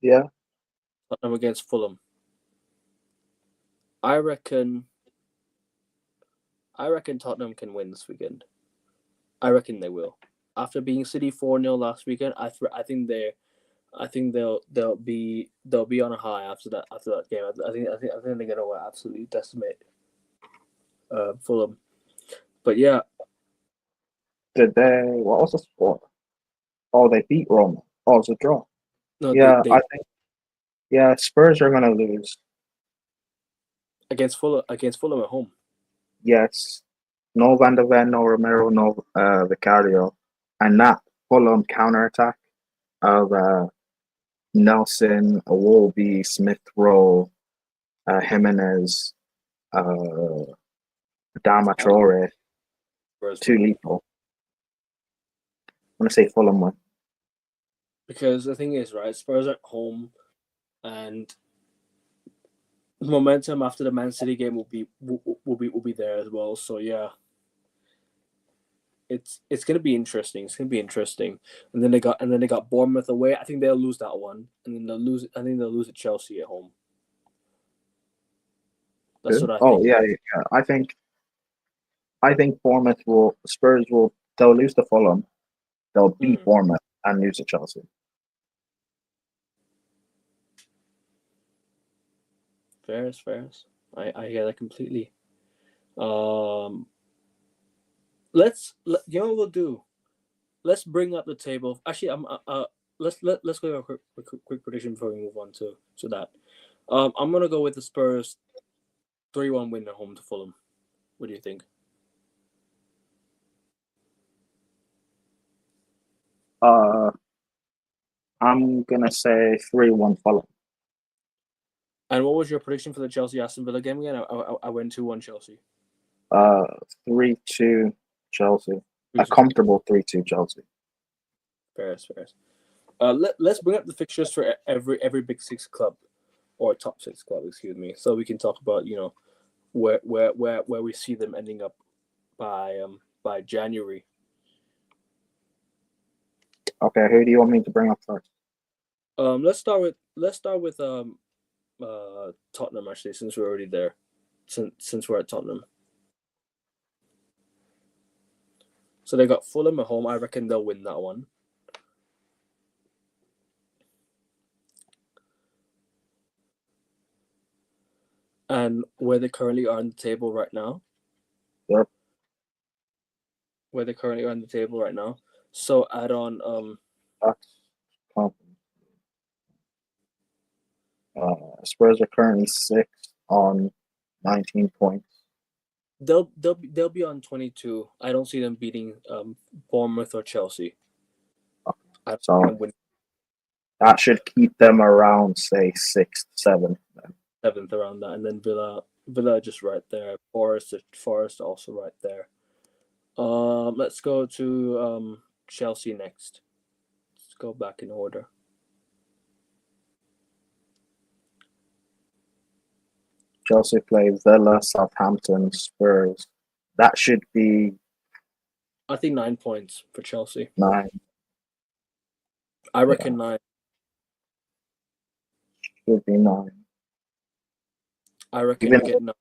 Yeah. Tottenham against Fulham. I reckon Tottenham can win this weekend. I reckon they will. After being City 4-0 last weekend, I think they'll be on a high after that game. I think they're gonna absolutely decimate Fulham. But yeah, Did they? What was the score? Oh, they beat Roma. Oh, it's a draw. no, Yeah, they I think. Yeah, Spurs are gonna lose. against Fulham at home. Yes. No Van de Ven, no Romero, no Vicario, and that Fulham counter attack of Nelson, Awobi, Smith Rowe, Jimenez, Dama Traore, too lethal. I'm gonna say Fulham win. Because the thing is, right, Spurs are at home, and momentum after the Man City game will be there as well. So yeah, it's gonna be interesting. It's gonna be interesting. And then they got Bournemouth away. I think they'll lose that one, and then they'll lose. I think they'll lose at Chelsea at home. That's what I think. Oh yeah. I think they'll lose to Fulham. They'll beat Bournemouth and lose to Chelsea. Fair. I hear that completely. You know what we'll do? Let's bring up the table. Actually, let's go a quick prediction before we move on to that. I'm gonna go with the Spurs 3-1 win at home to Fulham. What do you think? I'm gonna say 3-1 Fulham. And what was your prediction for the Chelsea Aston Villa game again? I went 2-1 Chelsea. 3-2 Chelsea. A comfortable 3-2 Chelsea. Fair. Let's bring up the fixtures for every Big Six club, or top 6 club, excuse me, so we can talk about where we see them ending up by January. Okay, who do you want me to bring up first? Let's start with Tottenham, actually, since we're already there, since we're at Tottenham. So they got Fulham at home. I reckon they'll win that one. And where they currently are on the table right now. Yep. Where they currently are on the table right now. So add on That's confident. Spurs are currently 6th on 19 points. They'll be on 22. I don't see them beating Bournemouth or Chelsea. I don't see So them winning that should keep them around, say, 6th, 7th. 7th around that, and then Villa just right there. Forest also right there. Let's go to Chelsea next. Let's go back in order. Chelsea play Villa, Southampton, Spurs. That should be I think 9 points for Chelsea. 9. I reckon 9. Should be 9. I reckon you get 9.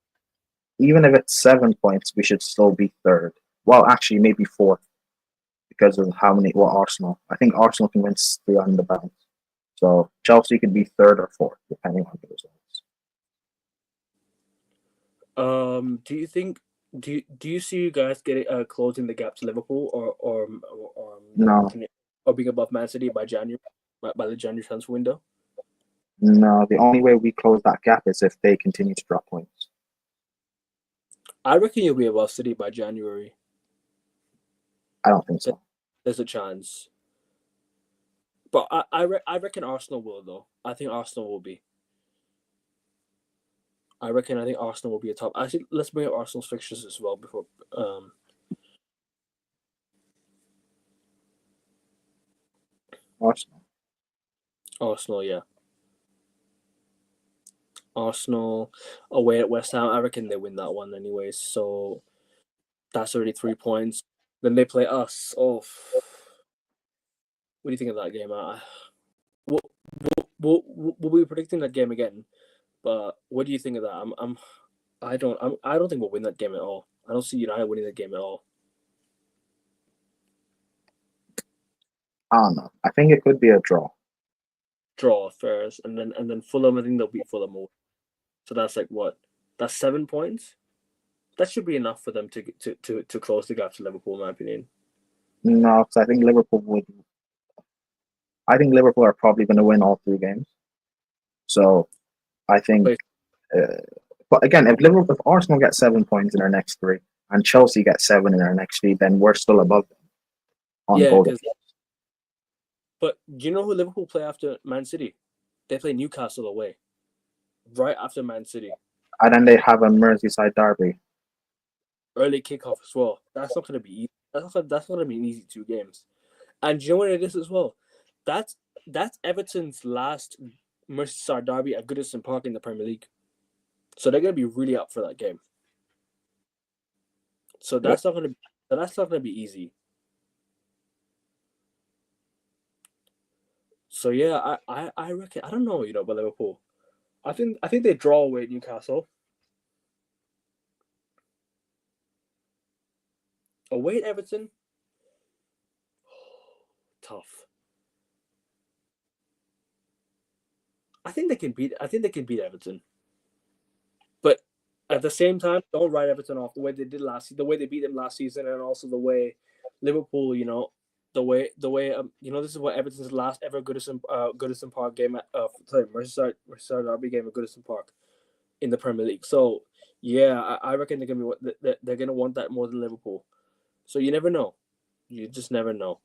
Even if it's 7 points, we should still be 3rd. Well, actually, maybe 4th because of Arsenal. I think Arsenal can win 3 on the bounce. So Chelsea could be 3rd or 4th, depending on the results. Do you think? Do you see you guys getting closing the gap to Liverpool or No, or being above Man City by January by the January transfer window? no. The only way we close that gap is if they continue to drop points. I reckon you'll be above City by January. I don't think so. There's a chance, but I reckon Arsenal will though. I think Arsenal will be. I think Arsenal will be a top. Actually, let's bring up Arsenal's fixtures as well before. Arsenal, yeah. Arsenal away at West Ham. I reckon they win that one anyways. So that's already 3 points. Then they play us. Oh, what do you think of that game? We'll be predicting that game again. But what do you think of that? I don't think we'll win that game at all. I don't see United winning that game at all. I don't know. I think it could be a draw. Draw first, and then Fulham. I think they'll beat Fulham more. So that's like what? That's 7 points. That should be enough for them to close the gap to Liverpool, in my opinion. No, because I think Liverpool would. I think Liverpool are probably going to win all 3 games. So I think. But again, if Arsenal get 7 points in their next 3 and Chelsea get 7 in their next 3, then we're still above them on goal. But do you know who Liverpool play after Man City? They play Newcastle away, right after Man City. And then they have a Merseyside derby. Early kickoff as well. That's not going to be easy. That's not going to be an easy 2 games. And do you know what it is as well? That's Everton's last Merseyside derby at Goodison Park in the Premier League. So they're going to be really up for that game. So that's not going to be easy. So yeah, I reckon, I don't know, about Liverpool. I think they draw away at Newcastle. Away at Everton. Tough. I think they can beat Everton. But at the same time, don't write Everton off the way they did the way they beat them last season, and also the way Liverpool, the way this is what Everton's last ever Goodison Park game Merseyside derby game at Goodison Park in the Premier League. So yeah, I reckon they're gonna want that more than Liverpool. So you never know. You just never know.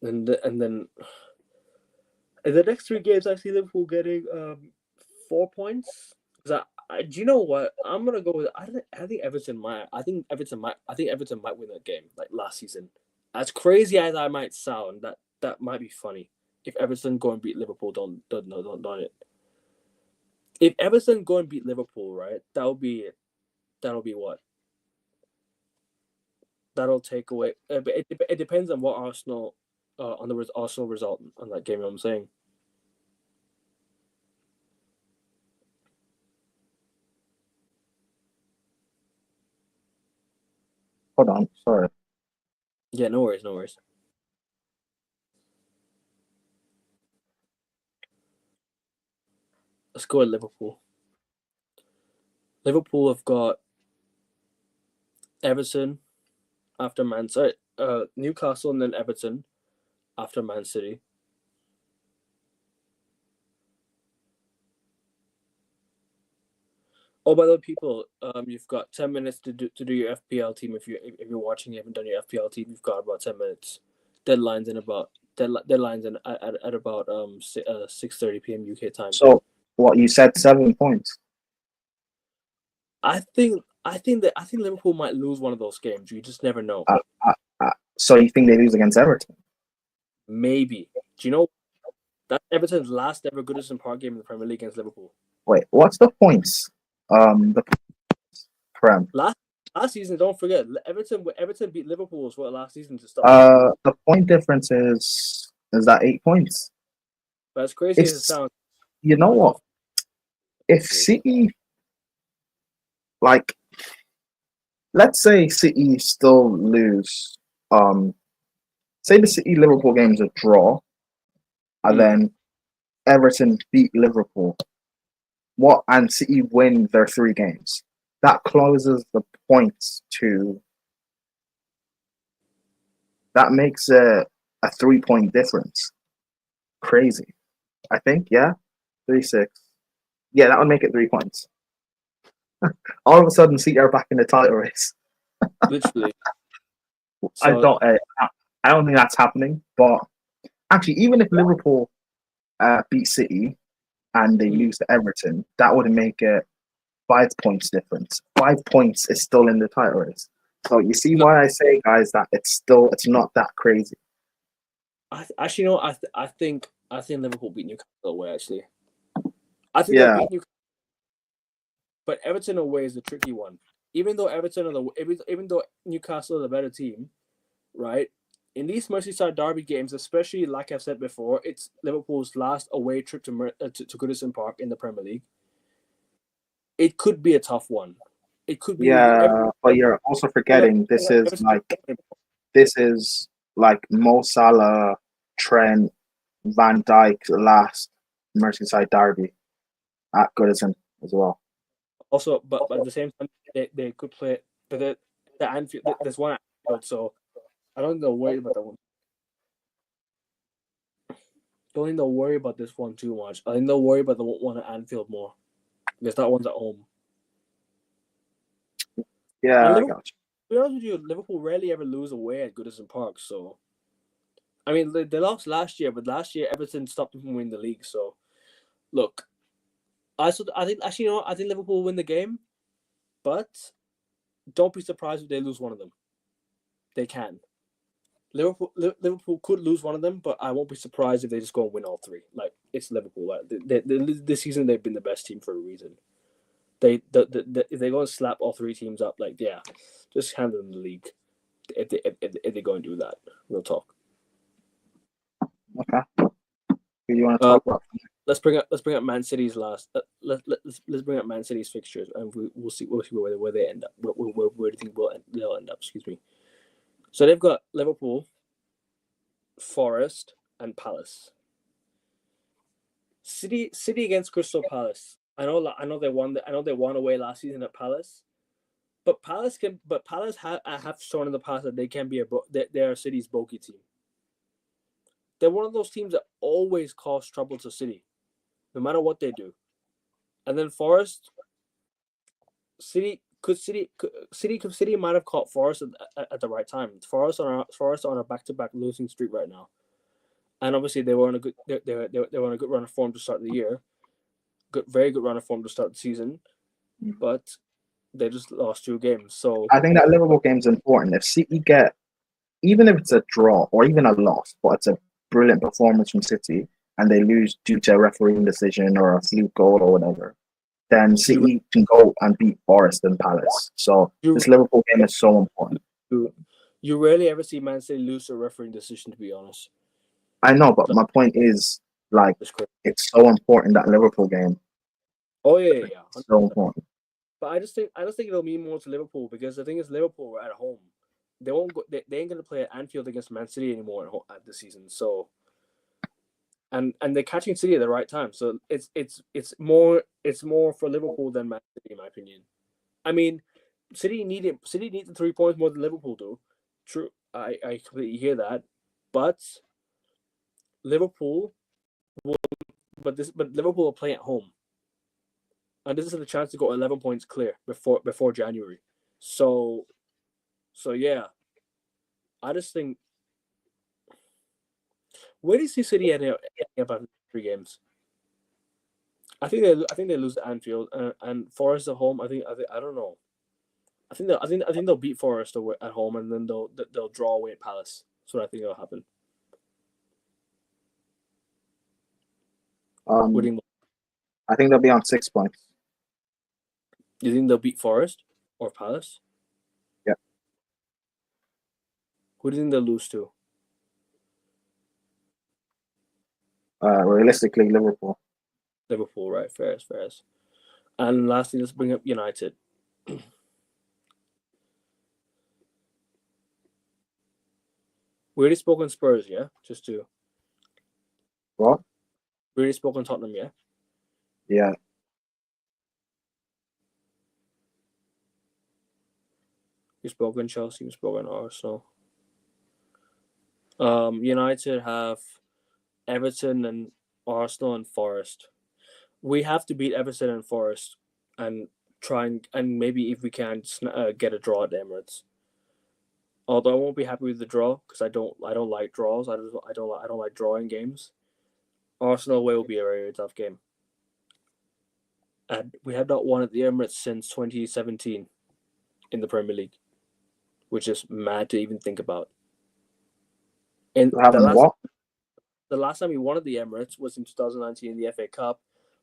And then in the next 3 games, I see Liverpool getting 4 points. Do you know what? I'm gonna go with. I think Everton might. I think Everton might win that game like last season. As crazy as I might sound, that might be funny. If Everton go and beat Liverpool, don't it. If Everton go and beat Liverpool, right? That'll be what? That'll take away. But it depends on what Arsenal, on the Arsenal result on that game. You know what I'm saying. Hold on, sorry. Yeah, no worries. Let's go at Liverpool. Liverpool have got Everton after Newcastle, and then Everton after Man City. Oh, by the way, people, you've got 10 minutes to do your FPL team. If you're watching, you haven't done your FPL team, you've got about 10 minutes. Deadlines in at about 6:30 p.m. UK time. So what you said, 7 points. I think Liverpool might lose one of those games. You just never know. So you think they lose against Everton? Maybe. Do you know that's Everton's last ever Goodison Park game in the Premier League against Liverpool? Wait, what's the points? The Prem. Last season, don't forget, Everton beat Liverpool as well last season to start. The point difference is that 8 points. But as crazy as it sounds, you know what? If City, like, let's say City still lose, say the City Liverpool game's a draw, and then Everton beat Liverpool, and City win their 3 games. That closes the points to. That makes a 3-point difference. Crazy. I think, yeah. 3-6. Yeah, that would make it 3 points. All of a sudden, City are back in the title race. Literally. I don't think that's happening. But actually, even if Liverpool beat City and they lose to Everton, that would make it 5 points difference. 5 points is still in the title race. So you see why I say, guys, that it's not that crazy. I think Liverpool beat Newcastle away. Actually, I think they'll beat Newcastle. But Everton away is the tricky one. Even though even though Newcastle is a better team, right? In these Merseyside derby games, especially like I've said before, it's Liverpool's last away trip to Goodison Park in the Premier League. It could be a tough one. It could be. Yeah, but you're also forgetting this is like Mo Salah, Trent, Van Dijk's last Merseyside derby at Goodison as well. Also, but at the same time, they could play the Anfield. There's one at Anfield, so I don't think they'll worry about that one. Don't think they'll worry about this one too much. I think they'll worry about the one at Anfield more because that one's at home. Yeah, I got you. To be honest with you, Liverpool rarely ever lose away at Goodison Park. So, I mean, they lost last year, but last year Everton stopped them from winning the league. So, look, I think actually, I think Liverpool will win the game, but don't be surprised if they lose one of them. They can. Liverpool could lose one of them, but I won't be surprised if they just go and win all 3. Like, it's Liverpool. Like, this season they've been the best team for a reason. If they go and slap all 3 teams up, like, yeah, just hand them the league. If they go and do that, real talk. Okay. Who do you want to talk about? Let's bring up Man City's last. Let's bring up Man City's fixtures, and we'll see where they end up. Where do you think they'll end up? Excuse me. So they've got Liverpool, Forest, and Palace. City against Crystal Palace. I know they won. I know they won away last season at Palace, but Palace have shown in the past that they can be they're City's bogey team. They're one of those teams that always cause trouble to City, no matter what they do. And then Forest, City might have caught Forest at the right time. Forest on a back-to-back losing streak right now, and obviously they were on a good run of form to start the year. Very good run of form to start the season, but they just lost 2 games. So I think that Liverpool game's important. If City even if it's a draw or even a loss, but it's a brilliant performance from City, and they lose due to a refereeing decision or a fluke goal or whatever, then City can go and beat Forest and Palace. So this Liverpool game is so important. You rarely ever see Man City lose to a refereeing decision, to be honest. I know, but my point is, like, it's so important, that Liverpool game. Oh yeah. It's so important. But I just think it'll mean more to Liverpool, because the thing is, Liverpool are at home. They won't go. They ain't gonna play at Anfield against Man City anymore at this season. So, and they're catching City at the right time. So it's more for Liverpool than Man City, in my opinion. I mean, City need the 3 points more than Liverpool do. True, I completely hear that, but Liverpool will. But Liverpool are playing at home. and this is a chance to go 11 points clear before January. So yeah, I just think, where do you see City ending up after 3 games? I think they lose to Anfield, and Forest at home. I don't know. I think they'll beat Forest at home, and then they'll draw away at Palace. That's what I think will happen. Um, I think they'll be on 6 points. You think they'll beat Forest or Palace? Yeah. Who do you think they'll lose to? Realistically, Liverpool. Liverpool, right? Fairs. And lastly, let's bring up United. We already spoke on Spurs, yeah? What? We already spoke on Tottenham, yeah? Yeah. We spoke on Chelsea, we spoke on Arsenal. United have Everton and Arsenal and Forest. We have to beat Everton and Forest and try and maybe if we can get a draw at the Emirates. Although I won't be happy with the draw because I don't like draws. I don't like drawing games. Arsenal away will be a very tough game. And we have not won at the Emirates since 2017 in the Premier League, which is mad to even think about. And the last time we won at the Emirates was in 2019 in the FA Cup,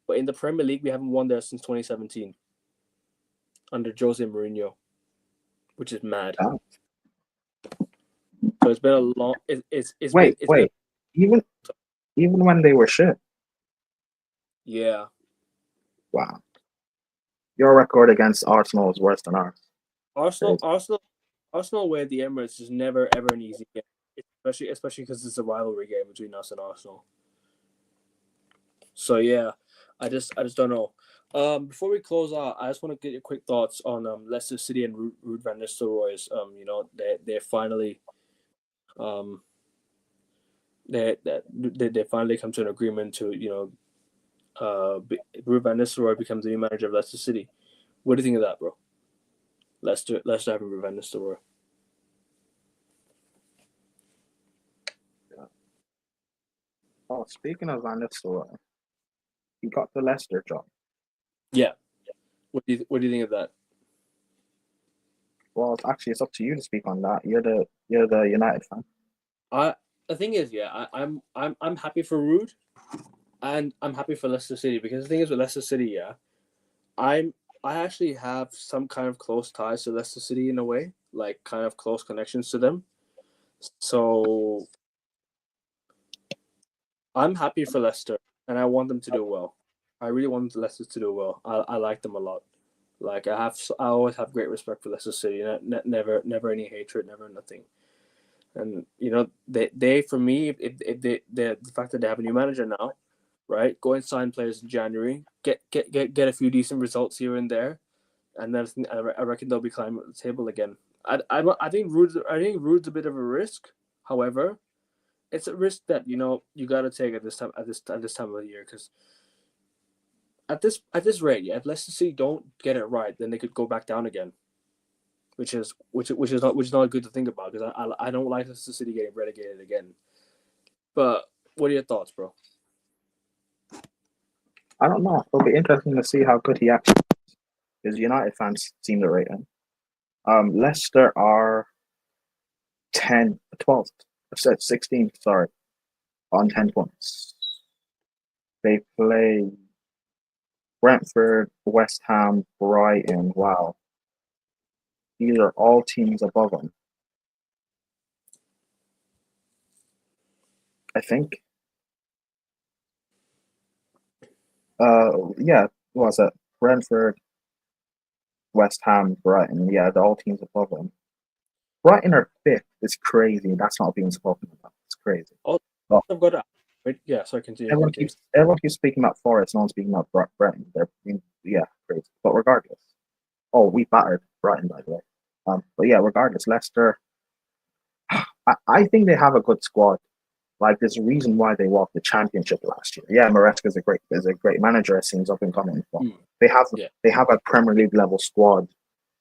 but in the Premier League we haven't won there since 2017 under Jose Mourinho, which is mad. Oh. So it's been a long. Wait. Even when they were shit. Yeah. Wow. Your record against Arsenal is worse than ours. Arsenal away at the Emirates is never ever an easy game, especially because it's a rivalry game between us and Arsenal. So yeah, I just don't know. Before we close out, I just want to get your quick thoughts on Leicester City and Ruud van Nistelrooy's. They finally they finally come to an agreement to Ruud van Nistelrooy becomes the new manager of Leicester City. What do you think of that, bro? Leicester having Ruud van Nistelrooy. Oh, speaking of Van Nistelrooy, he got the Leicester job. Yeah. What do you think of that? Well, it's up to you to speak on that. You're the United fan. The thing is, I'm happy for Ruud, and I'm happy for Leicester City because the thing is with Leicester City, I actually have some kind of close ties to Leicester City in a way, like kind of close connections to them. So I'm happy for Leicester, and I want them to do well. I really want Leicester to do well. I like them a lot. Like I always have great respect for Leicester City. Never any hatred, never nothing. And they for me, if the fact that they have a new manager now, right? Go and sign players in January, get a few decent results here and then I reckon they'll be climbing the table again. I think Ruud's a bit of a risk. However, it's a risk that you got to take at this time of the year because at this rate, if Leicester City don't get it right, then they could go back down again, which is not good to think about because I don't like Leicester City getting relegated again. But what are your thoughts, bro? I don't know. It'll be interesting to see how good he actually is. Because United fans seem to rate him. Leicester are 12th. I said 16th, sorry, on 10 points. They play Brentford, West Ham, Brighton. Wow. These are all teams above them. I think. Yeah, what was it? Brentford, West Ham, Brighton. Yeah, they're all teams above them. Brighton are 5th. It's crazy. That's not being spoken about. It's crazy. Oh, I've got to. Yeah, so I continue. Everyone keeps speaking about Forest. No one's speaking about Brighton. They're crazy. But regardless, we battered Brighton by the way. But yeah, regardless, Leicester. I think they have a good squad. Like there's a reason why they walked the championship last year. Yeah, Maresca is a great manager. It seems up and coming. They have Yeah. they have a Premier League level squad.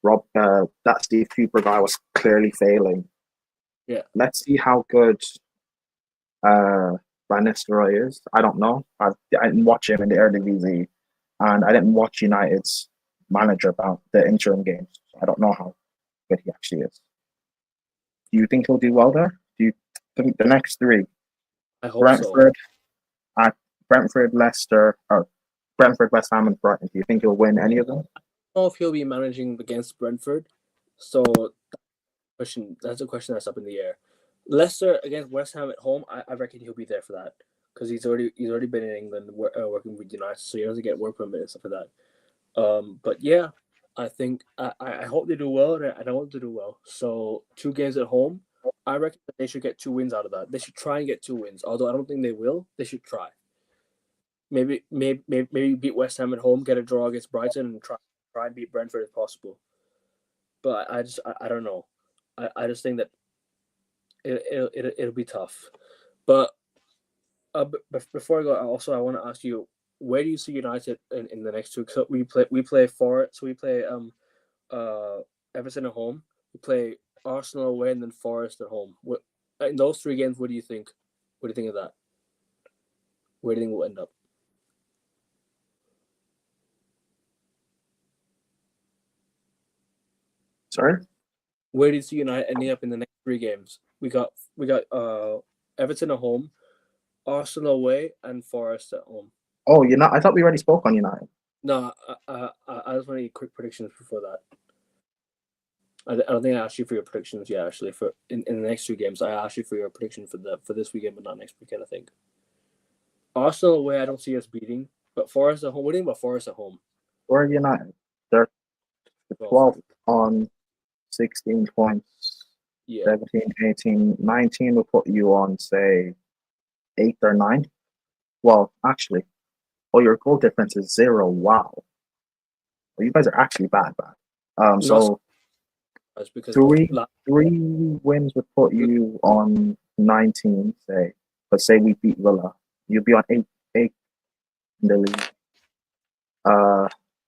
That Steve Cooper guy was clearly failing. Yeah. Let's see how good Van Nistelrooy is. I don't know. I didn't watch him in the Eredivisie, and I didn't watch United's manager about the interim games. I don't know how good he actually is. Do you think he'll do well there? Do you think the next three, I hope so. Brentford, at Brentford, Leicester, or Brentford, West Ham, and Brighton? Do you think he'll win any of them? I don't know if he'll be managing against Brentford. So that's a question that's up in the air. Leicester against West Ham at home, I reckon he'll be there for that because he's already been in England working with United, so he doesn't get work permit and stuff like that. But yeah, I think I hope they do well, and I want them to do well. So 2 games at home, I reckon that they should get 2 wins out of that. They should try and get 2 wins. Although I don't think they will, they should try. Maybe beat West Ham at home, get a draw against Brighton, and try and beat Brentford if possible. But I don't know. I just think that it'll be tough. But before I go, I want to ask you, where do you see United in the next 2? So we play Forest, so we play Everton at home, we play Arsenal away, and then Forest at home. In those 3 games, what do you think? What do you think of that? Where do you think we'll end up? Sorry? Where do you see United ending up in the next 3 games? We got Everton at home, Arsenal away, and Forest at home. Oh, I thought we already spoke on United. No, I just want any quick predictions before that. I don't think I asked you for your predictions yet. Actually, for in the next 2 games, I asked you for your prediction for this weekend, but not next weekend. I think Arsenal away, I don't see us beating, but Forest at home. What do you think about Forest at home? Where are United? They're 12th on 16 points. Yeah. 17, 18, 19 will put you on, say, 8th or 9th. Well, actually, your goal difference is 0. Wow. Well, you guys are actually bad. So because 3 wins would put you on 19, say. But say we beat Villa, you'd be on 8 in the league.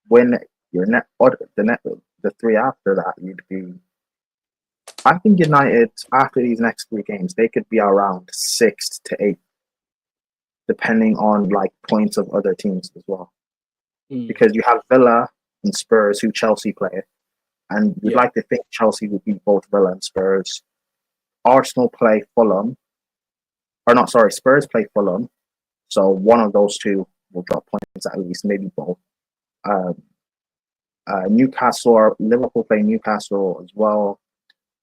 Win your the 3 after that, you'd be. I think United after these next 3 games, they could be around 6th to 8th, depending on like points of other teams as well. Because you have Villa and Spurs, who Chelsea play, and you'd like to think Chelsea would beat both Villa and Spurs. Arsenal play Fulham, or not? Sorry, Spurs play Fulham. So one of those 2 will drop points at least, maybe both. Newcastle or Liverpool play Newcastle as well.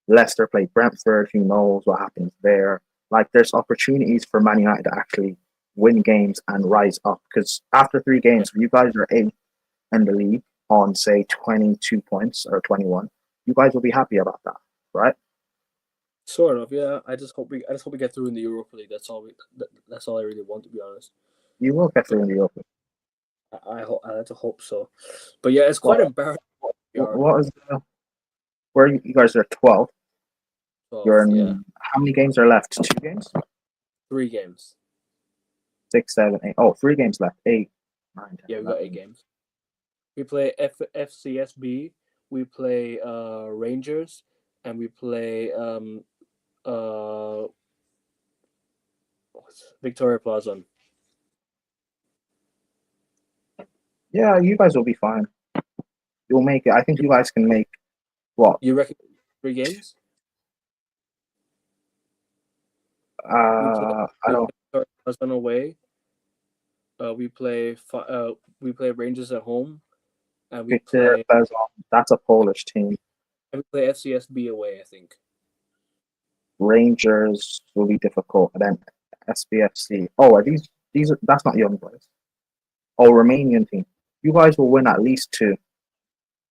Leicester play Brentford. Who knows what happens there? Like, there's opportunities for Man United to actually win games and rise up. Because after 3 games, you guys are 8th in the league on, say, 22 points or 21. You guys will be happy about that, right? Sort of, yeah. I just hope we get through in the Europa League. That's all I really want, to be honest. You will get through in the Europa League. I like to hope so. But yeah, it's quite embarrassing. What is where you guys are 12? How many games are left? 2 games? 3 games. 6, 7, 8. Oh, 3 games left. 8, 9, 10. Yeah, we got 8 games. We play FCSB. We play Rangers, and we play Victoria Plaza. Yeah, you guys will be fine. You'll make it. I think you guys can make what? You reckon 3 games? I don't. Victoria Plaza away. We play Rangers at home, and we play. That's a Polish team. And we play FCSB away, I think. Rangers will be difficult, and then SBFC. Oh, are these? That's not young boys. Oh, Romanian team. You guys will win at least 2.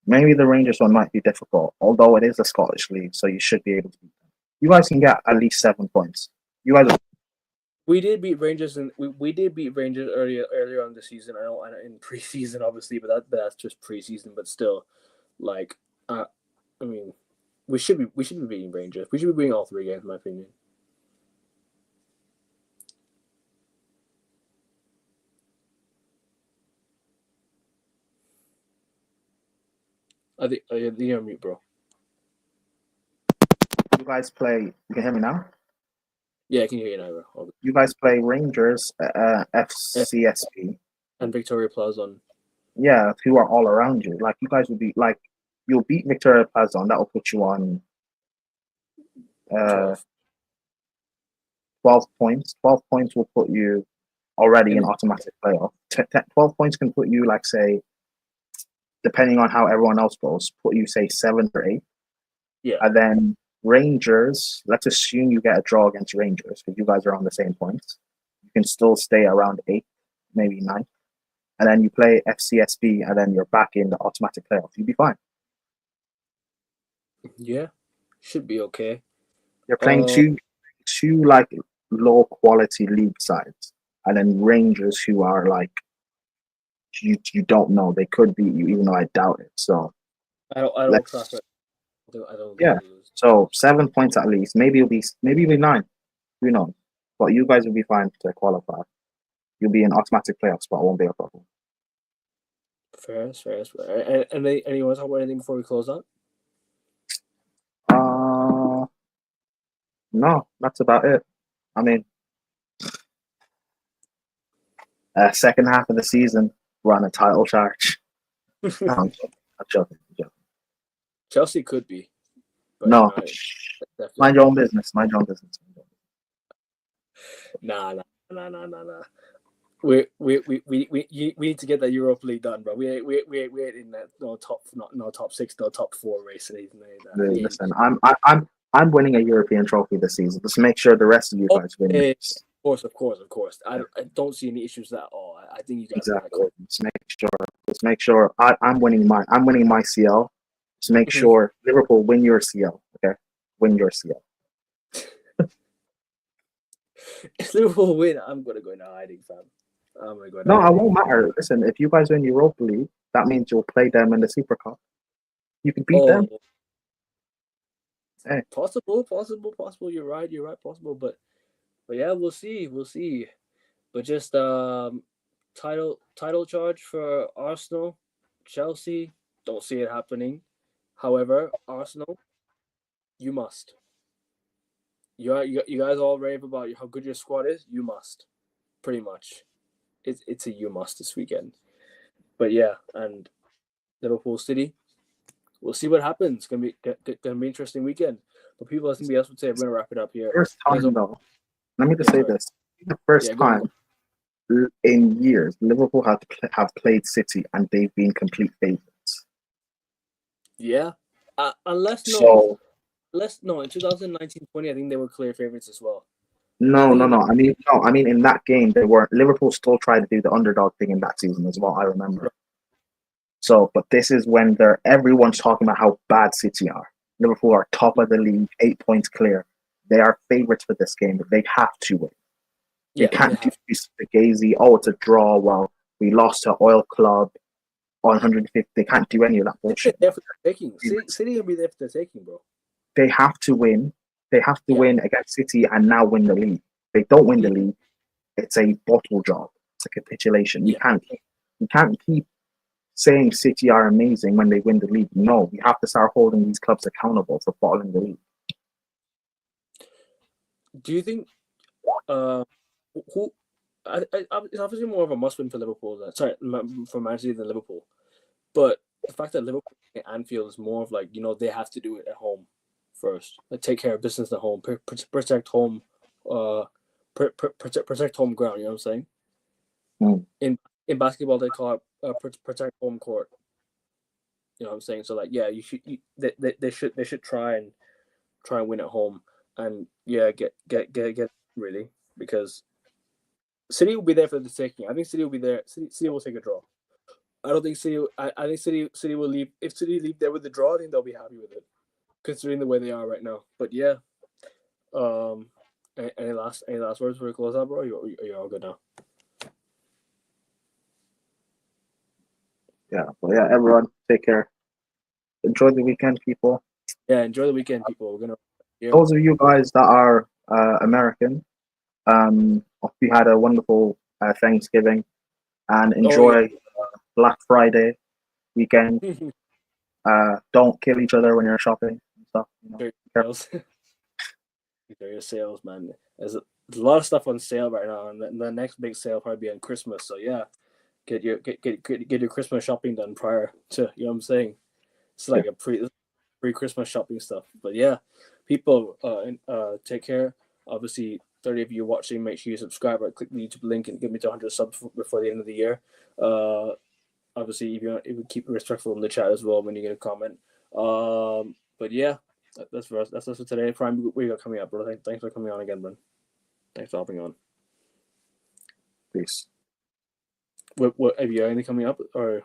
Maybe the Rangers one might be difficult, although it is a Scottish league, so you should be able to beat them. You guys can get at least 7 points. You guys. We did beat Rangers, and we did beat Rangers earlier on the season. I know in preseason, obviously, but that's just preseason. But still, like, I mean, we should be beating Rangers. We should be beating all 3 games, in my opinion. I think you're on mute, bro. You guys play. You can hear me now. Yeah, I can hear you now, bro. You guys play Rangers, Yeah, FCSP. and Victoria Plaza on. Yeah, who are all around you. Like you guys will be like, you'll beat Victoria Plazon. That will put you on 12. 12 points. 12 points will put you already in And automatic playoff. 12 points can put you, like, say, depending on how everyone else goes, put you, say, 7th or 8th. yeah, And then Rangers, let's assume you get a draw against Rangers because you guys are on the same points. You can still stay around 8th, maybe 9th. And then you play FCSB and then you're back in the automatic playoff. You'll be fine. yeah, should be okay. You're playing two like low quality league sides, and then Rangers who are like you don't know, they could beat you, even though I doubt it. So I don't trust let's it. I don't think yeah. we'll lose. So 7 points at least. Maybe it'll be 9. Who knows? But you guys will be fine to qualify. You'll be in automatic playoff spot. Won't be a problem. Fair. And you want to talk about anything before we close out? No, that's about it. I mean, second half of the season, we're on a title charge. No, I'm joking. Chelsea could be, but No, definitely. mind your own business. Mind your own business. Nah. We need to get that Europa League done, bro. We ain't in that no top 6, no top 4 race and anything like that. Listen, I'm winning a European trophy this season. Just make sure the rest of you guys win. Of course. I don't see any issues at all. I think you guys exactly. Just make sure I'm winning my CL. Just make sure Liverpool win your CL. Okay, win your CL. If Liverpool win, I'm gonna go into hiding, fam. No, it won't matter. Listen, if you guys win Europa League, that means you'll play them in the Super Cup. You can beat them. Hey. Possible. You're right. Possible, but yeah, we'll see. But just title charge for Arsenal, Chelsea. Don't see it happening. However, Arsenal, you must. You guys all rave about how good your squad is. You must, pretty much. It's a you must this weekend. But yeah, and Liverpool City, we'll see what happens. It's gonna be an interesting weekend. But people, as somebody else would say, we're gonna wrap it up here. First time though. Let me just say this: the first time in years, Liverpool have played City and they've been complete favourites. Yeah, unless in 2019-20, I think they were clear favourites as well. No. I mean, in that game, they weren't. Liverpool still tried to do the underdog thing in that season as well. I remember. So, but this is when everyone's talking about how bad City are. Liverpool are top of the league, 8 points clear. They are favourites for this game, but they have to win. They can't do this Fugazi. Oh, it's a draw. Well, we lost to Oil Club on 150. They can't do any of that bullshit. City will be there for the taking, bro. They have to win. They have to win against City and now win the league. If they don't win the league, it's a bottle job. It's a capitulation. You can't keep saying City are amazing when they win the league. No, we have to start holding these clubs accountable for bottling the league. Do you think it's obviously more of a must-win for Liverpool. For Man City than Liverpool. But the fact that Liverpool and Anfield is more of like, they have to do it at home first. Like, take care of business at home, protect home, protect home ground. You know what I'm saying? In basketball, they call it protect home court. You know what I'm saying? So like, yeah, they should try and win at home, and get really, because City will be there for the taking. I think City will be there. City will take a draw. I don't think City. I think City will leave. If City leave there with the draw, I think they'll be happy with it, considering the way they are right now. But yeah, any last words before we close out, bro? You're all good now. Yeah, well, yeah. Everyone, take care. Enjoy the weekend, people. Yeah, enjoy the weekend, people. We're gonna. Those of you guys that are American, hope you had a wonderful Thanksgiving and enjoy Black Friday weekend. Don't kill each other when you're shopping and stuff. Sales. Various sales, man. There's a lot of stuff on sale right now, and the next big sale probably be on Christmas. So yeah, get your Christmas shopping done prior to, you know what I'm saying. It's like a pre Christmas shopping stuff. But yeah, people, take care. Obviously, 30 of you watching, make sure you subscribe or click the YouTube link and get me to 100 subs before the end of the year. Obviously, if you keep it respectful in the chat as well when you get a comment. But yeah, that's for us. That's us for today. Prime, what you got coming up, bro? Thanks for coming on again, man. Thanks for hopping on. Peace. What have you got anything coming up or?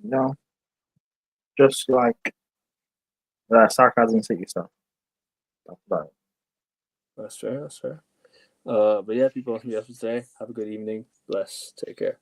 No, just like sarcasm city stuff. That's about it. That's fair. But yeah, people, that's for today. Have a good evening. Bless. Take care.